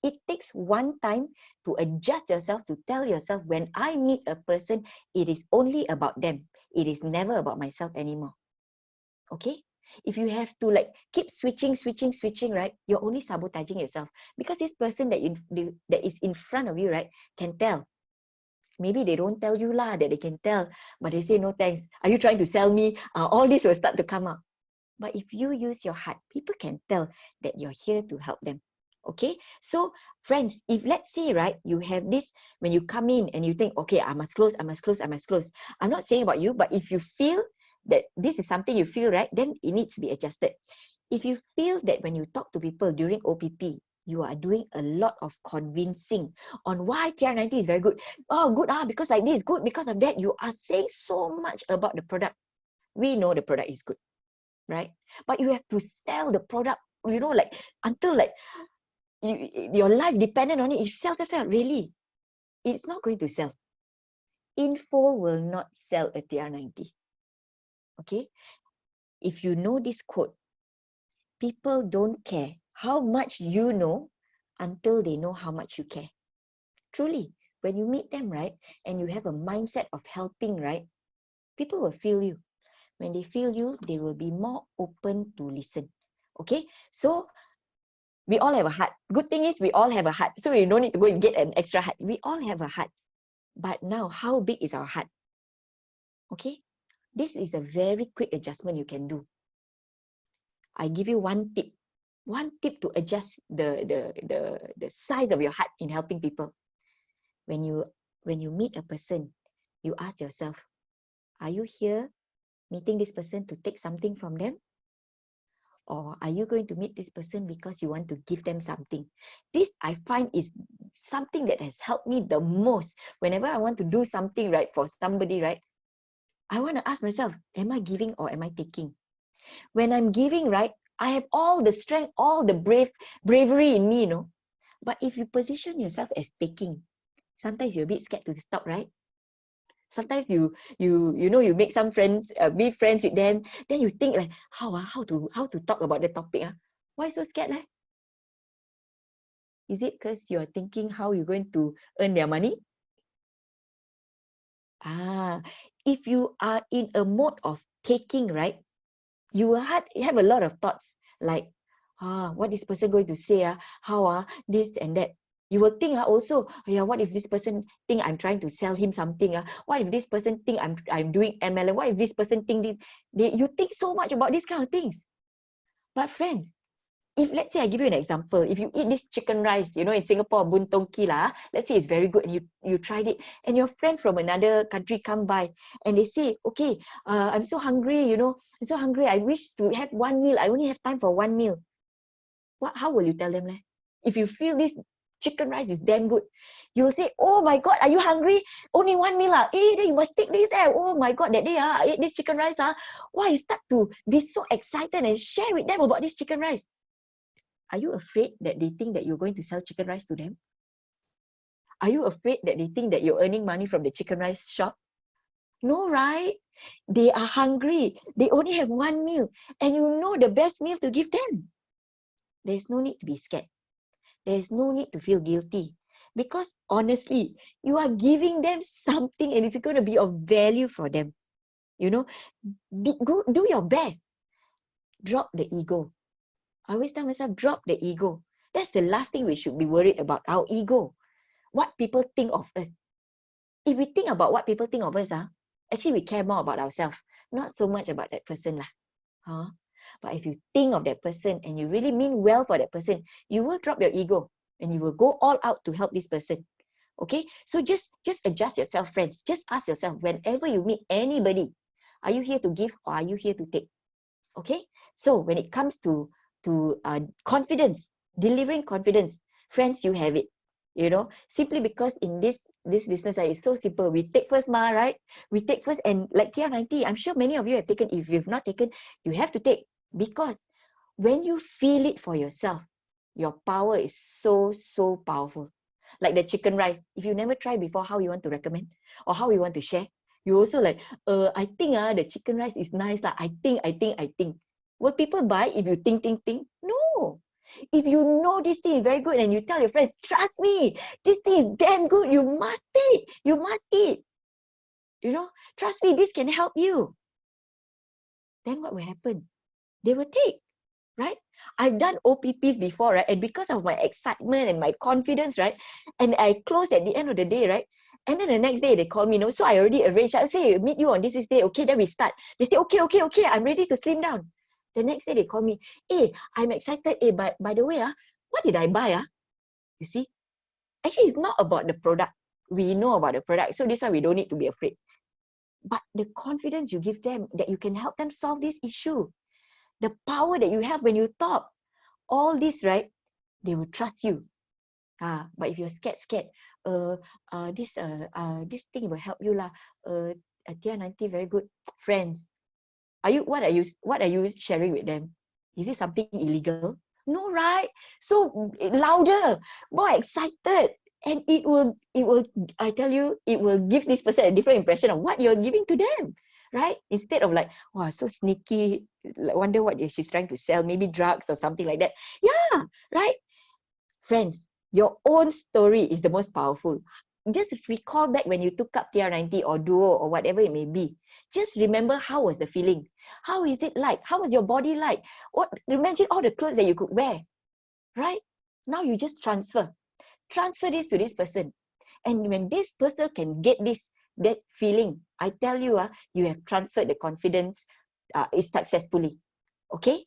it takes one time to adjust yourself, to tell yourself, when I meet a person, it is only about them. It is never about myself anymore. Okay? If you have to like keep switching, right, you're only sabotaging yourself, because this person that is in front of you, right, can tell. Maybe they don't tell you lah that they can tell, but they say, no thanks. Are you trying to sell me? All this will start to come out. But if you use your heart, people can tell that you're here to help them. Okay? So, friends, if let's say, right, you have this, when you come in and you think, okay, I must close. I'm not saying about you, but if you feel that this is something you feel, right, then it needs to be adjusted. If you feel that when you talk to people during OPP, you are doing a lot of convincing on why TR90 is very good. Oh, good, because like this, good because of that. You are saying so much about the product. We know the product is good, right? But you have to sell the product, you know, like until like your life dependent on it. You sell, really. It's not going to sell. Info will not sell a TR90. Okay? If you know this quote, people don't care how much you know until they know how much you care. Truly, when you meet them, right, and you have a mindset of helping, right, people will feel you. When they feel you, they will be more open to listen. Okay? So, we all have a heart. Good thing is we all have a heart. So we don't need to go and get an extra heart. We all have a heart. But now, how big is our heart? Okay? This is a very quick adjustment you can do. I give you one tip. One tip to adjust the size of your heart in helping people. When you meet a person, you ask yourself, are you here meeting this person to take something from them? Or are you going to meet this person because you want to give them something? This, I find, is something that has helped me the most. Whenever I want to do something, right, for somebody, right, I want to ask myself, am I giving or am I taking? When I'm giving, right, I have all the strength, all the bravery in me, you know. But if you position yourself as taking, sometimes you're a bit scared to stop, right? Sometimes you know, you make some friends, be friends with them, then you think like, how to talk about the topic. Why so scared? Is it because you're thinking how you're going to earn their money? If you are in a mode of taking, right, you will have a lot of thoughts like, what is this person going to say? How this and that. You will think also, what if this person think I'm trying to sell him something? What if this person think I'm doing MLM? What if this person think you think so much about these kind of things? But friends, if let's say I give you an example, if you eat this chicken rice, you know, in Singapore, buntong ki lah, let's say it's very good and you tried it, and your friend from another country come by and they say, okay, I'm so hungry, you know, I'm so hungry, I wish to have one meal, I only have time for one meal. How will you tell them? If you feel this chicken rice is damn good, you'll say, oh my god, are you hungry? Only one meal then you must take this. Oh my god, that day I ate this chicken rice. Why you start to be so excited and share with them about this chicken rice? Are you afraid that they think that you're going to sell chicken rice to them? Are you afraid that they think that you're earning money from the chicken rice shop? No, right? They are hungry. They only have one meal, and you know the best meal to give them. There's no need to be scared. There's no need to feel guilty, because honestly, you are giving them something and it's going to be of value for them. You know, go do your best. Drop the ego. I always tell myself, drop the ego. That's the last thing we should be worried about, our ego. What people think of us. If we think about what people think of us, actually we care more about ourselves, not so much about that person lah. But if you think of that person and you really mean well for that person, you will drop your ego and you will go all out to help this person. Okay, so just adjust yourself, friends. Just ask yourself, whenever you meet anybody, are you here to give or are you here to take? Okay, so when it comes to confidence, delivering confidence, friends, you have it. You know, simply because in this business, it's so simple. We take first, right? We take first, and like TR90, I'm sure many of you have taken. If you've not taken, you have to take, because when you feel it for yourself, your power is so powerful. Like the chicken rice. If you never tried before, how you want to recommend? or how we want to share. You also like, I think the chicken rice is nice lah. I think. Will people buy if you think? No. If you know this thing is very good and you tell your friends, trust me, this thing is damn good, you must take, you must eat. You know, trust me, this can help you. Then what will happen? They will take, right? I've done OPPs before, right? And because of my excitement and my confidence, right? And I close at the end of the day, right? And then the next day they call me, no, so I already arranged. I say, meet you on this day. Okay, then we start. They say, okay, I'm ready to slim down. The next day they call me, hey, I'm excited. Hey, but by the way, what did I buy? You see, actually, it's not about the product. We know about the product. So this one, we don't need to be afraid. But the confidence you give them that you can help them solve this issue, the power that you have when you talk, all this, right? They will trust you. But if you're scared, this thing will help you lah. Tia nanti very good friends. What are you sharing with them? Is it something illegal? No, right? So louder, more excited, and it will, I tell you, it will give this person a different impression of what you're giving to them, right? Instead of like, wow, so sneaky, like wonder what she's trying to sell, maybe drugs or something like that. Yeah, right? Friends, your own story is the most powerful. Just recall back when you took up TR90 or Duo or whatever it may be. Just remember, how was the feeling? How is it like? How was your body like? Imagine all the clothes that you could wear, right? Now you just transfer this to this person. And when this person can get that feeling, I tell you, you have transferred the confidence successfully. Okay?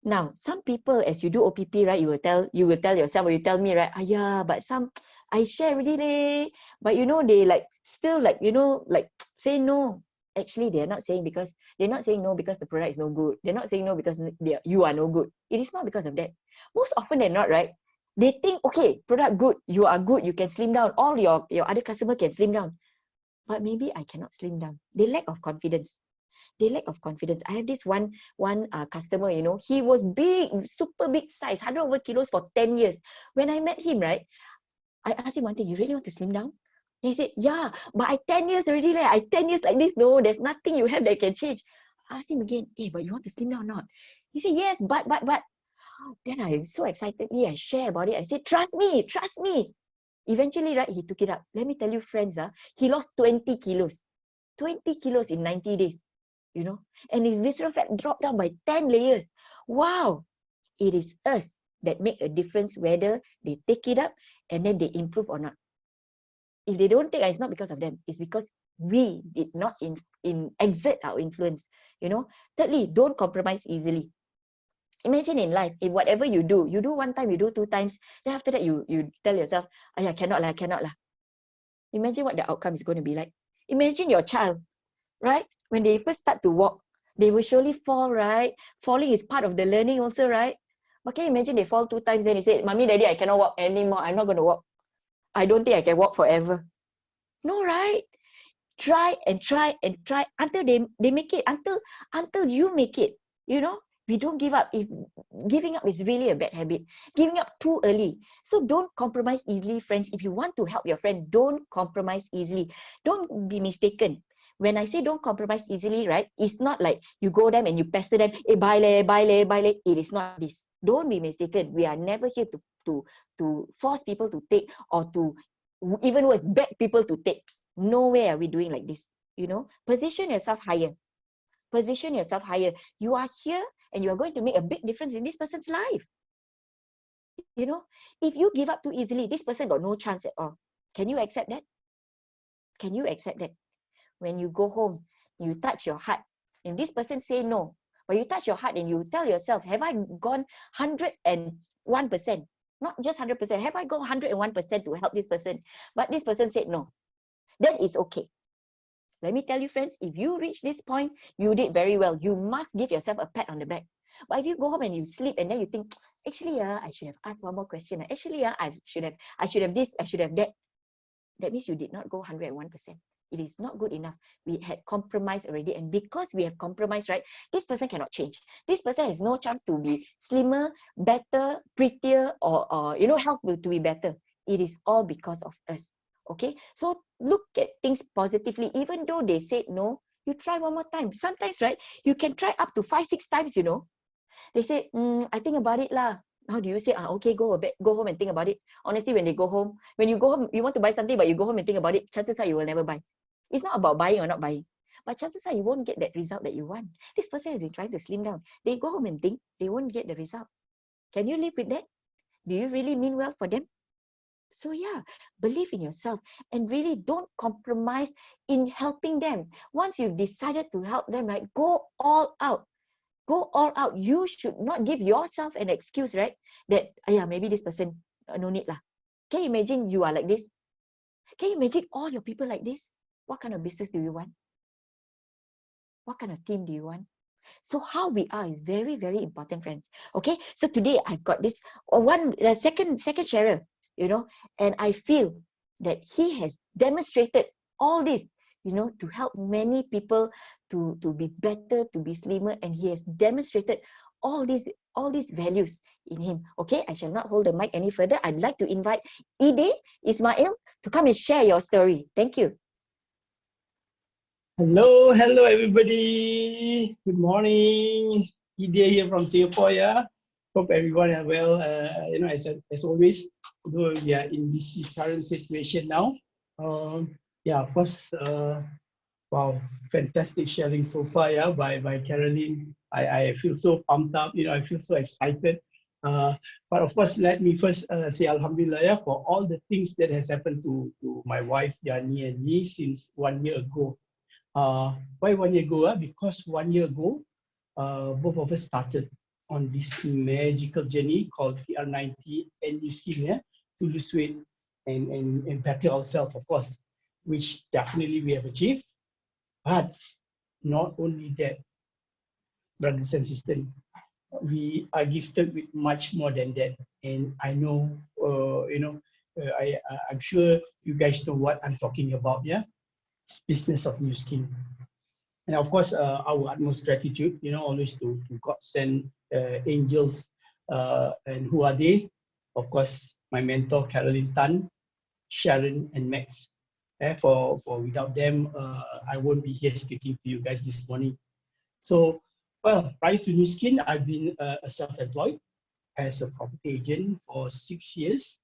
Now, some people, as you do OPP, right, you will tell yourself, or you tell me, right, but some, I share already leh. But they like, still like, like say no. Actually, they're not saying no because the product is no good. They're not saying no because you are no good. It is not because of that. Most often than not, right, they think, okay, product good, you are good, you can slim down. All your other customer can slim down. But maybe I cannot slim down. They lack of confidence. I have this one customer, he was big, super big size, 100 over kilos for 10 years. When I met him, right, I asked him one thing, you really want to slim down? He said, yeah, but I 10 years already, I 10 years like this. No, there's nothing you have that can change. I asked him again, hey, but you want to slim down or not? He said, yes, but. Then I'm so excited. I share about it. I said, trust me. Eventually, right, he took it up. Let me tell you, friends, he lost 20 kilos. 20 kilos in 90 days. And his visceral fat dropped down by 10 layers. Wow. It is us that make a difference whether they take it up and then they improve or not. If they don't take it, it's not because of them. It's because we did not exert our influence. Thirdly, don't compromise easily. Imagine in life, if whatever you do one time, you do two times, then after that you tell yourself, cannot lah. Imagine what the outcome is going to be like. Imagine your child, right? When they first start to walk, they will surely fall, right? Falling is part of the learning also, right? But can you imagine they fall two times, then you say, Mommy, Daddy, I cannot walk anymore. I'm not going to walk. I don't think I can walk forever. No, right? Try until they make it, until you make it. We don't give up. If giving up is really a bad habit, giving up too early. So don't compromise easily, friends. If you want to help your friend, don't compromise easily. Don't be mistaken. When I say don't compromise easily, right, it's not like you go them and you pester them, hey, buy leh. It is not this. Don't be mistaken. We are never here to force people to take, or to even worse, beg people to take. Nowhere are we doing like this. Position yourself higher. You are here and you are going to make a big difference in this person's life. If you give up too easily, this person got no chance at all. Can you accept that? When you go home, you touch your heart, and this person say no, but you touch your heart and you tell yourself, have I gone 101%? Not just 100%. Have I gone 101% to help this person? But this person said no. Then it's okay. Let me tell you, friends, if you reach this point, you did very well. You must give yourself a pat on the back. But if you go home and you sleep and then you think, actually, I should have asked one more question. Actually, I should have this, I should have that. That means you did not go 101%. It is not good enough. We had compromised already. And because we have compromised, right, this person cannot change. This person has no chance to be slimmer, better, prettier, or health to be better. It is all because of us. Okay, so look at things positively. Even though they said no, you try one more time. Sometimes, right, you can try up to 5, 6 times, you know. They say, I think about it lah. How do you say, okay, go home and think about it. Honestly, when they go home, when you go home, you want to buy something, but you go home and think about it, chances are you will never buy. It's not about buying or not buying. But chances are you won't get that result that you want. This person has been trying to slim down. They go home and think, they won't get the result. Can you live with that? Do you really mean well for them? So yeah, believe in yourself and really don't compromise in helping them. Once you've decided to help them, right, go all out. Go all out. You should not give yourself an excuse, right? That, yeah, maybe this person, no need lah. Can you imagine you are like this? Can you imagine all your people like this? What kind of business do you want? What kind of team do you want? So how we are is very, very important, friends. Okay, so today I've got this second sharer, you know, and I feel that he has demonstrated all this, you know, to help many people to be better, to be slimmer, and he has demonstrated all these values in him. Okay, I shall not hold the mic any further. I'd like to invite Ide Ismail to come and share your story. Thank you.
Hello everybody. Good morning. Idia here from Singapore. Yeah, hope everyone are well. As always, though we are in this current situation now. Yeah, of course. Wow, fantastic sharing so far. Yeah, by Carolyn. I feel so pumped up. You know, I feel so excited. But of course, let me first say Alhamdulillah, yeah, for all the things that has happened to my wife Yani and me since 1 year ago. Why 1 year ago? Because 1 year ago, both of us started on this magical journey called PR90 and new skin, yeah, to lose weight and better ourselves, of course, which definitely we have achieved. But not only that, brothers and sisters, we are gifted with much more than that. And I know, I'm sure you guys know what I'm talking about, yeah? It's business of new skin. And of course, our utmost gratitude, you know, always to God send angels. And who are they? Of course, my mentor, Carolyn Tan, Sharon, and Max. For without them, I won't be here speaking to you guys this morning. So, well, prior to New Skin, I've been a self-employed as a property agent for 6 years.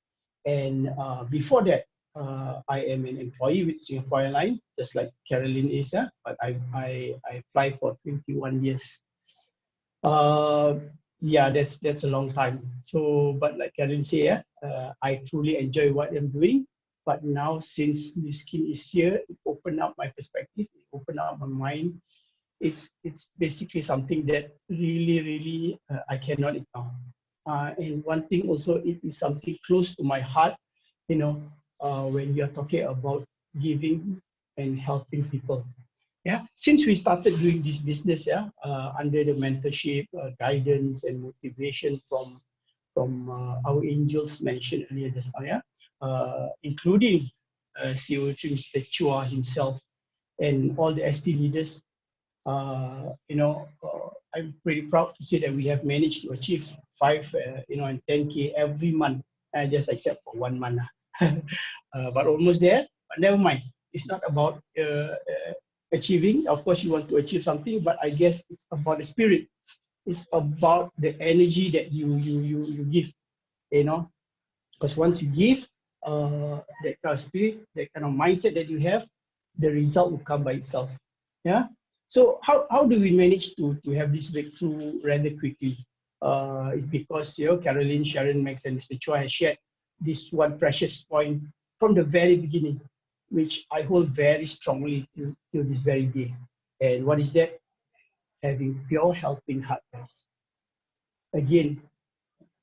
And before that, I am an employee with Singapore Airlines, just like Carolyn is, but I fly for 21 years. Yeah, that's a long time. So, but like Carolyn said, I truly enjoy what I'm doing. But now, since New Skin is here, it opened up my perspective, it opened up my mind. It's basically something that really I cannot ignore. And one thing also, it is something close to my heart, you know, when you are talking about giving and helping people. Yeah, since we started doing this business, yeah, under the mentorship, guidance, and motivation from our angels mentioned earlier just now, yeah, including CEO Mr. Chua himself and all the ST leaders. I'm pretty proud to say that we have managed to achieve 5, and 10K every month, just except for 1 month. But almost there, but never mind. It's not about achieving. Of course, you want to achieve something, but I guess it's about the spirit. It's about the energy that you give, you know, because once you give that kind of spirit, that kind of mindset that you have, the result will come by itself. Yeah. So how do we manage to have this breakthrough rather quickly? It's because, you know, Carolyn, Sharon, Max, and Mr. Chua has shared this one precious point from the very beginning, which I hold very strongly till this very day. And what is that? Having pure helping heart, guys. Again,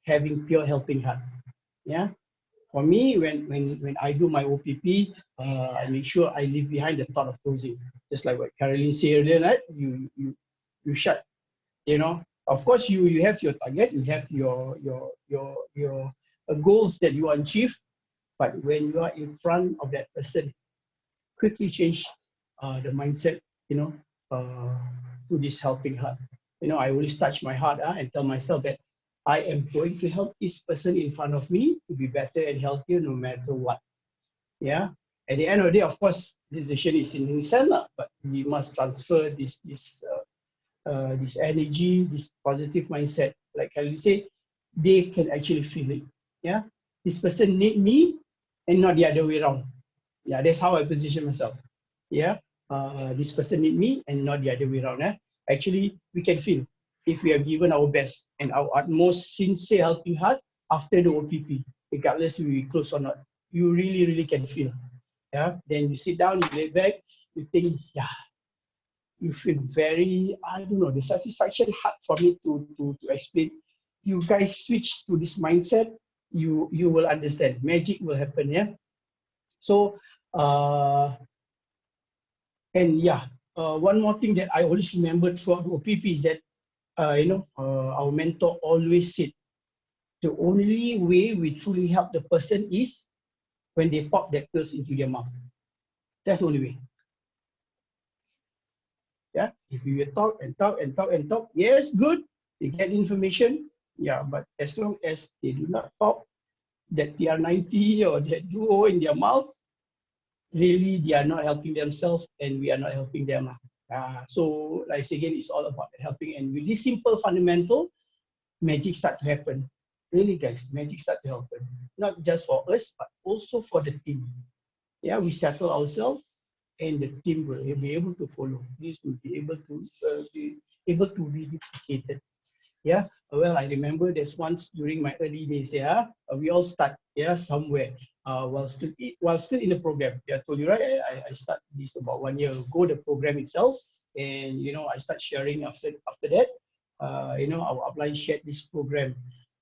having pure helping heart. Yeah. For me, when I do my OPP, I make sure I leave behind the thought of closing. Just like what Carolyn said earlier, right? You shut. You know, of course, you have your target, you have your goals that you want to achieve, but when you are in front of that person, quickly change the mindset. You know, to this helping heart. You know, I always touch my heart and tell myself that I am going to help this person in front of me to be better and healthier no matter what. Yeah. At the end of the day, of course, decision is in himself, but we must transfer this energy, this positive mindset. Like how you say, they can actually feel it. Yeah, this person need me, and not the other way around. Yeah, that's how I position myself. Yeah, this person need me, and not the other way around. Actually, we can feel if we have given our best and our utmost sincere helping heart after the OPP, regardless if we close or not. You really can feel. Yeah, then you sit down, you lay back, you think, yeah, you feel very, I don't know, the satisfaction hard for me to explain. You guys switch to this mindset, you will understand. Magic will happen, yeah. So and yeah, one more thing that I always remember throughout the OPP is that our mentor always said the only way we truly help the person is when they pop that pills into their mouth. That's the only way. Yeah, if you talk and talk and talk and talk, yes, good, they get information. Yeah, but as long as they do not pop that TR90 or that duo in their mouth, really they are not helping themselves and we are not helping them. So like I say again, it's all about helping, and with this simple fundamental, magic start to happen. Really guys, magic start to happen. Not just for us, but also for the team. Yeah, we settle ourselves and the team will be able to follow. This will be able to be duplicated. Yeah, well, I remember there's once during my early days, yeah, we all start, yeah, somewhere, while still in the program. Yeah, I told you, right, I start this about 1 year ago, the program itself, and, I start sharing after that, our upline shared this program.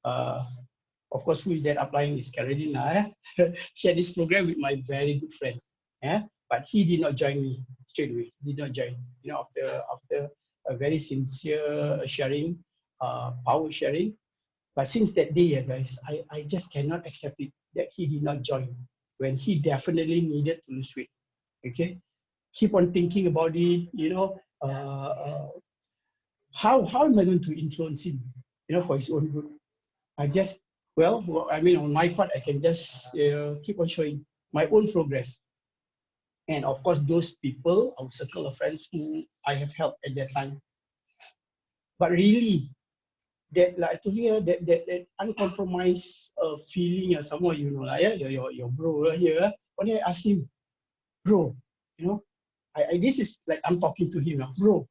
Of course, who is that applying is Carolyn, shared this program with my very good friend, yeah, but he did not join me straight away, did not join, after a very sincere sharing, power sharing. But since that day, guys, I just cannot accept it that he did not join when he definitely needed to lose weight. Okay, keep on thinking about it. How am I going to influence him? For his own good. I just I mean, on my part, I can just keep on showing my own progress. And of course, those people, our circle of friends who I have helped at that time. But really, that, like I told you, that uncompromised feeling, somehow, your bro here. When I ask him, bro, this is like I'm talking to him, bro.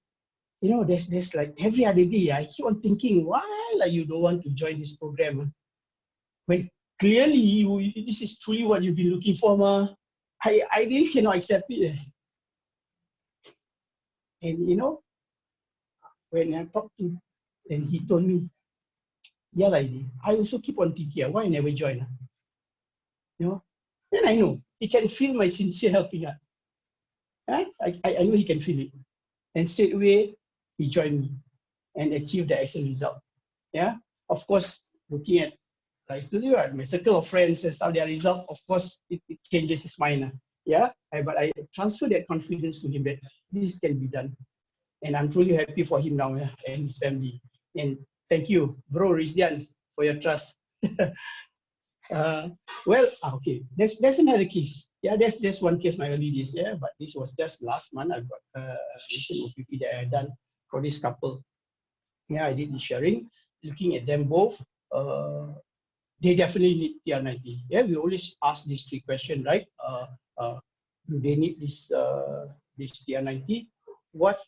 There's like every other day, I keep on thinking, why like you don't want to join this program? When clearly this is truly what you've been looking for, ma. I really cannot accept it. And when I talked to, and he told me, yeah, like I also keep on thinking, why I never join? Then I know he can feel my sincere helping heart. I know he can feel it. And straight away, he joined me and achieved the excellent result. Yeah, of course, looking at, like I told you, my circle of friends and stuff, their result, of course, it changes his mind. Yeah, but I transfer that confidence to him that this can be done. And I'm truly happy for him now, and his family. And thank you, bro Rizdian, for your trust. Okay, there's another case. Yeah, there's one case my early days. Yeah, but this was just last month. I got a recent OPP that I had done for this couple. Yeah, I did the sharing, looking at them both. They definitely need TR90. Yeah, we always ask these 3 questions, right? Do they need this TR90? What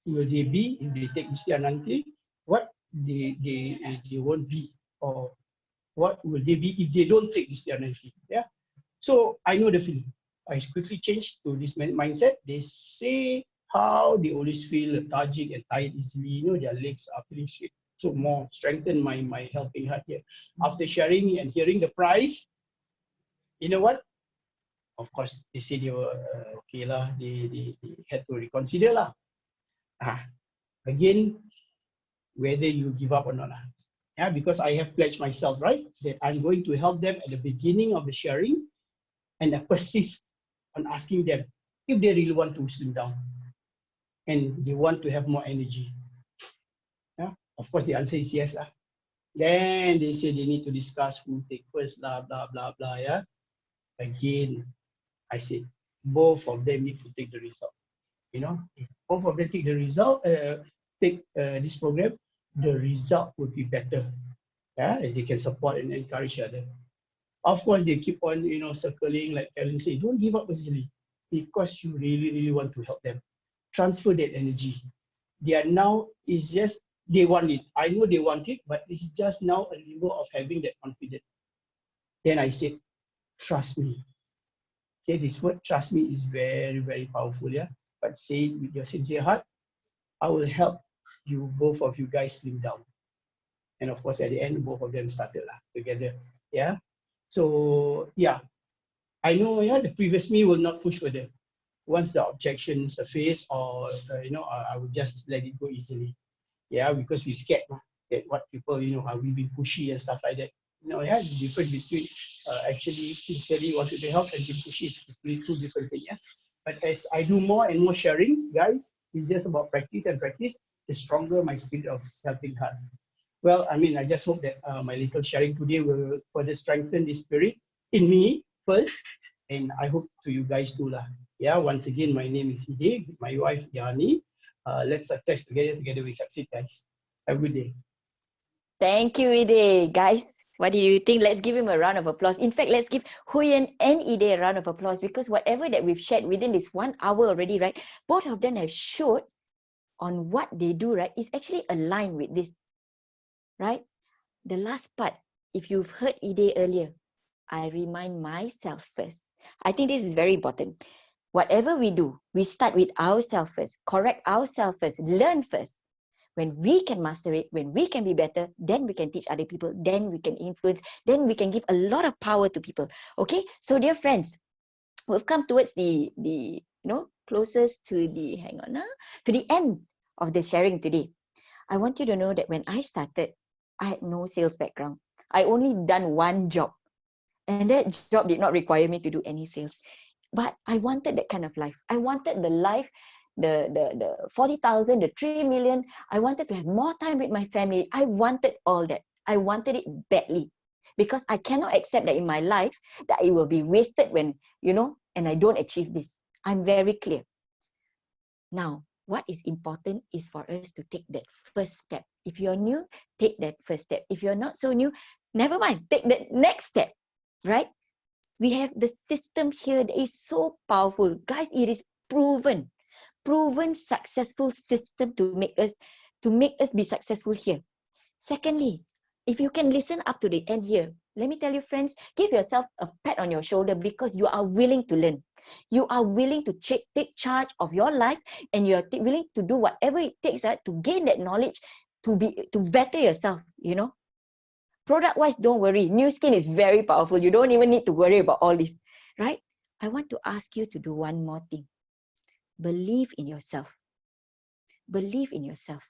will they be if they take this TR90? What they won't be, or what will they be if they don't take this TR90? Yeah. So I know the feeling. I quickly changed to this mindset. They say how they always feel lethargic and tired easily. Their legs are feeling straight. So more strengthen my helping heart here. After sharing and hearing the price, you know what? Of course, they say they were okay lah. They had to reconsider lah. Again, whether you give up or not. Yeah, because I have pledged myself, right, that I'm going to help them at the beginning of the sharing, and I persist on asking them if they really want to slim down and they want to have more energy. Yeah, of course the answer is yes. Then they say they need to discuss who take first, blah, blah, blah, blah, yeah. Again, I said, both of them need to take the result. You know, if both of them take the result, take this program, the result would be better. Yeah, as they can support and encourage each other. Of course, they keep on, circling, like Carolyn said, don't give up easily because you really, really want to help them. Transfer that energy. They are now, it's just, they want it. I know they want it, but it's just now a level of having that confidence. Then I said, trust me. Okay, this word trust me is very, very powerful, yeah. But say it with your sincere heart, I will help you, both of you guys slim down. And of course, at the end, both of them started together. Yeah. So yeah, I know, yeah, the previous me will not push further. Once the objections surface, or I will just let it go easily. Yeah, because we scared that what people, are we being pushy and stuff like that. Yeah, the difference between actually sincerely wanted to help and being pushy is really two different things. Yeah. But as I do more and more sharings, guys, it's just about practice and practice. The stronger my spirit of helping heart. Well, I mean, I just hope that my little sharing today will further strengthen this spirit in me first, and I hope to you guys too lah. Yeah, once again, my name is Ide, my wife Yani. Let's success together. Together we succeed, guys. Have a good day.
Thank you, Ide. Guys, what do you think? Let's give him a round of applause. In fact, let's give Huyen and Ide a round of applause, because whatever that we've shared within this 1 hour already, right? Both of them have showed on what they do, right? Is actually aligned with this, right? The last part, if you've heard Ide earlier, I remind myself first. I think this is very important. Whatever we do, we start with ourselves first, correct ourselves first, learn first. When we can master it, when we can be better, then we can teach other people, then we can influence, then we can give a lot of power to people. Okay, so dear friends, we've come towards the closest to the to the end of the sharing today. I want you to know that when I started, I had no sales background. I only done one job, and that job did not require me to do any sales. But I wanted that kind of life. I wanted the life, the 40,000, the 3 million. I wanted to have more time with my family. I wanted all that. I wanted it badly, because I cannot accept that in my life that it will be wasted when, and I don't achieve this. I'm very clear. Now, what is important is for us to take that first step. If you're new, take that first step. If you're not so new, never mind, take that next step, right? We have the system here that is so powerful. Guys, it is proven successful system to make us be successful here. Secondly, if you can listen up to the end here, let me tell you, friends, give yourself a pat on your shoulder, because you are willing to learn. You are willing to take charge of your life, and you are willing to do whatever it takes to gain that knowledge, to better yourself, Product wise, don't worry. New Skin is very powerful. You don't even need to worry about all this, right? I want to ask you to do one more thing. Believe in yourself. Believe in yourself.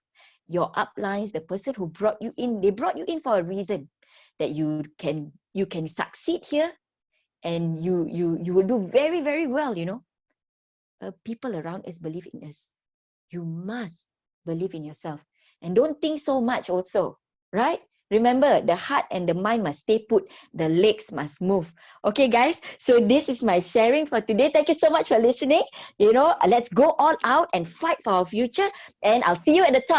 Your uplines, the person who brought you in, they brought you in for a reason, that you can succeed here, and you will do very, very well, People around us believe in us. You must believe in yourself, and don't think so much also, right? Remember, the heart and the mind must stay put. The legs must move. Okay, guys? So this is my sharing for today. Thank you so much for listening. Let's go all out and fight for our future. And I'll see you at the top.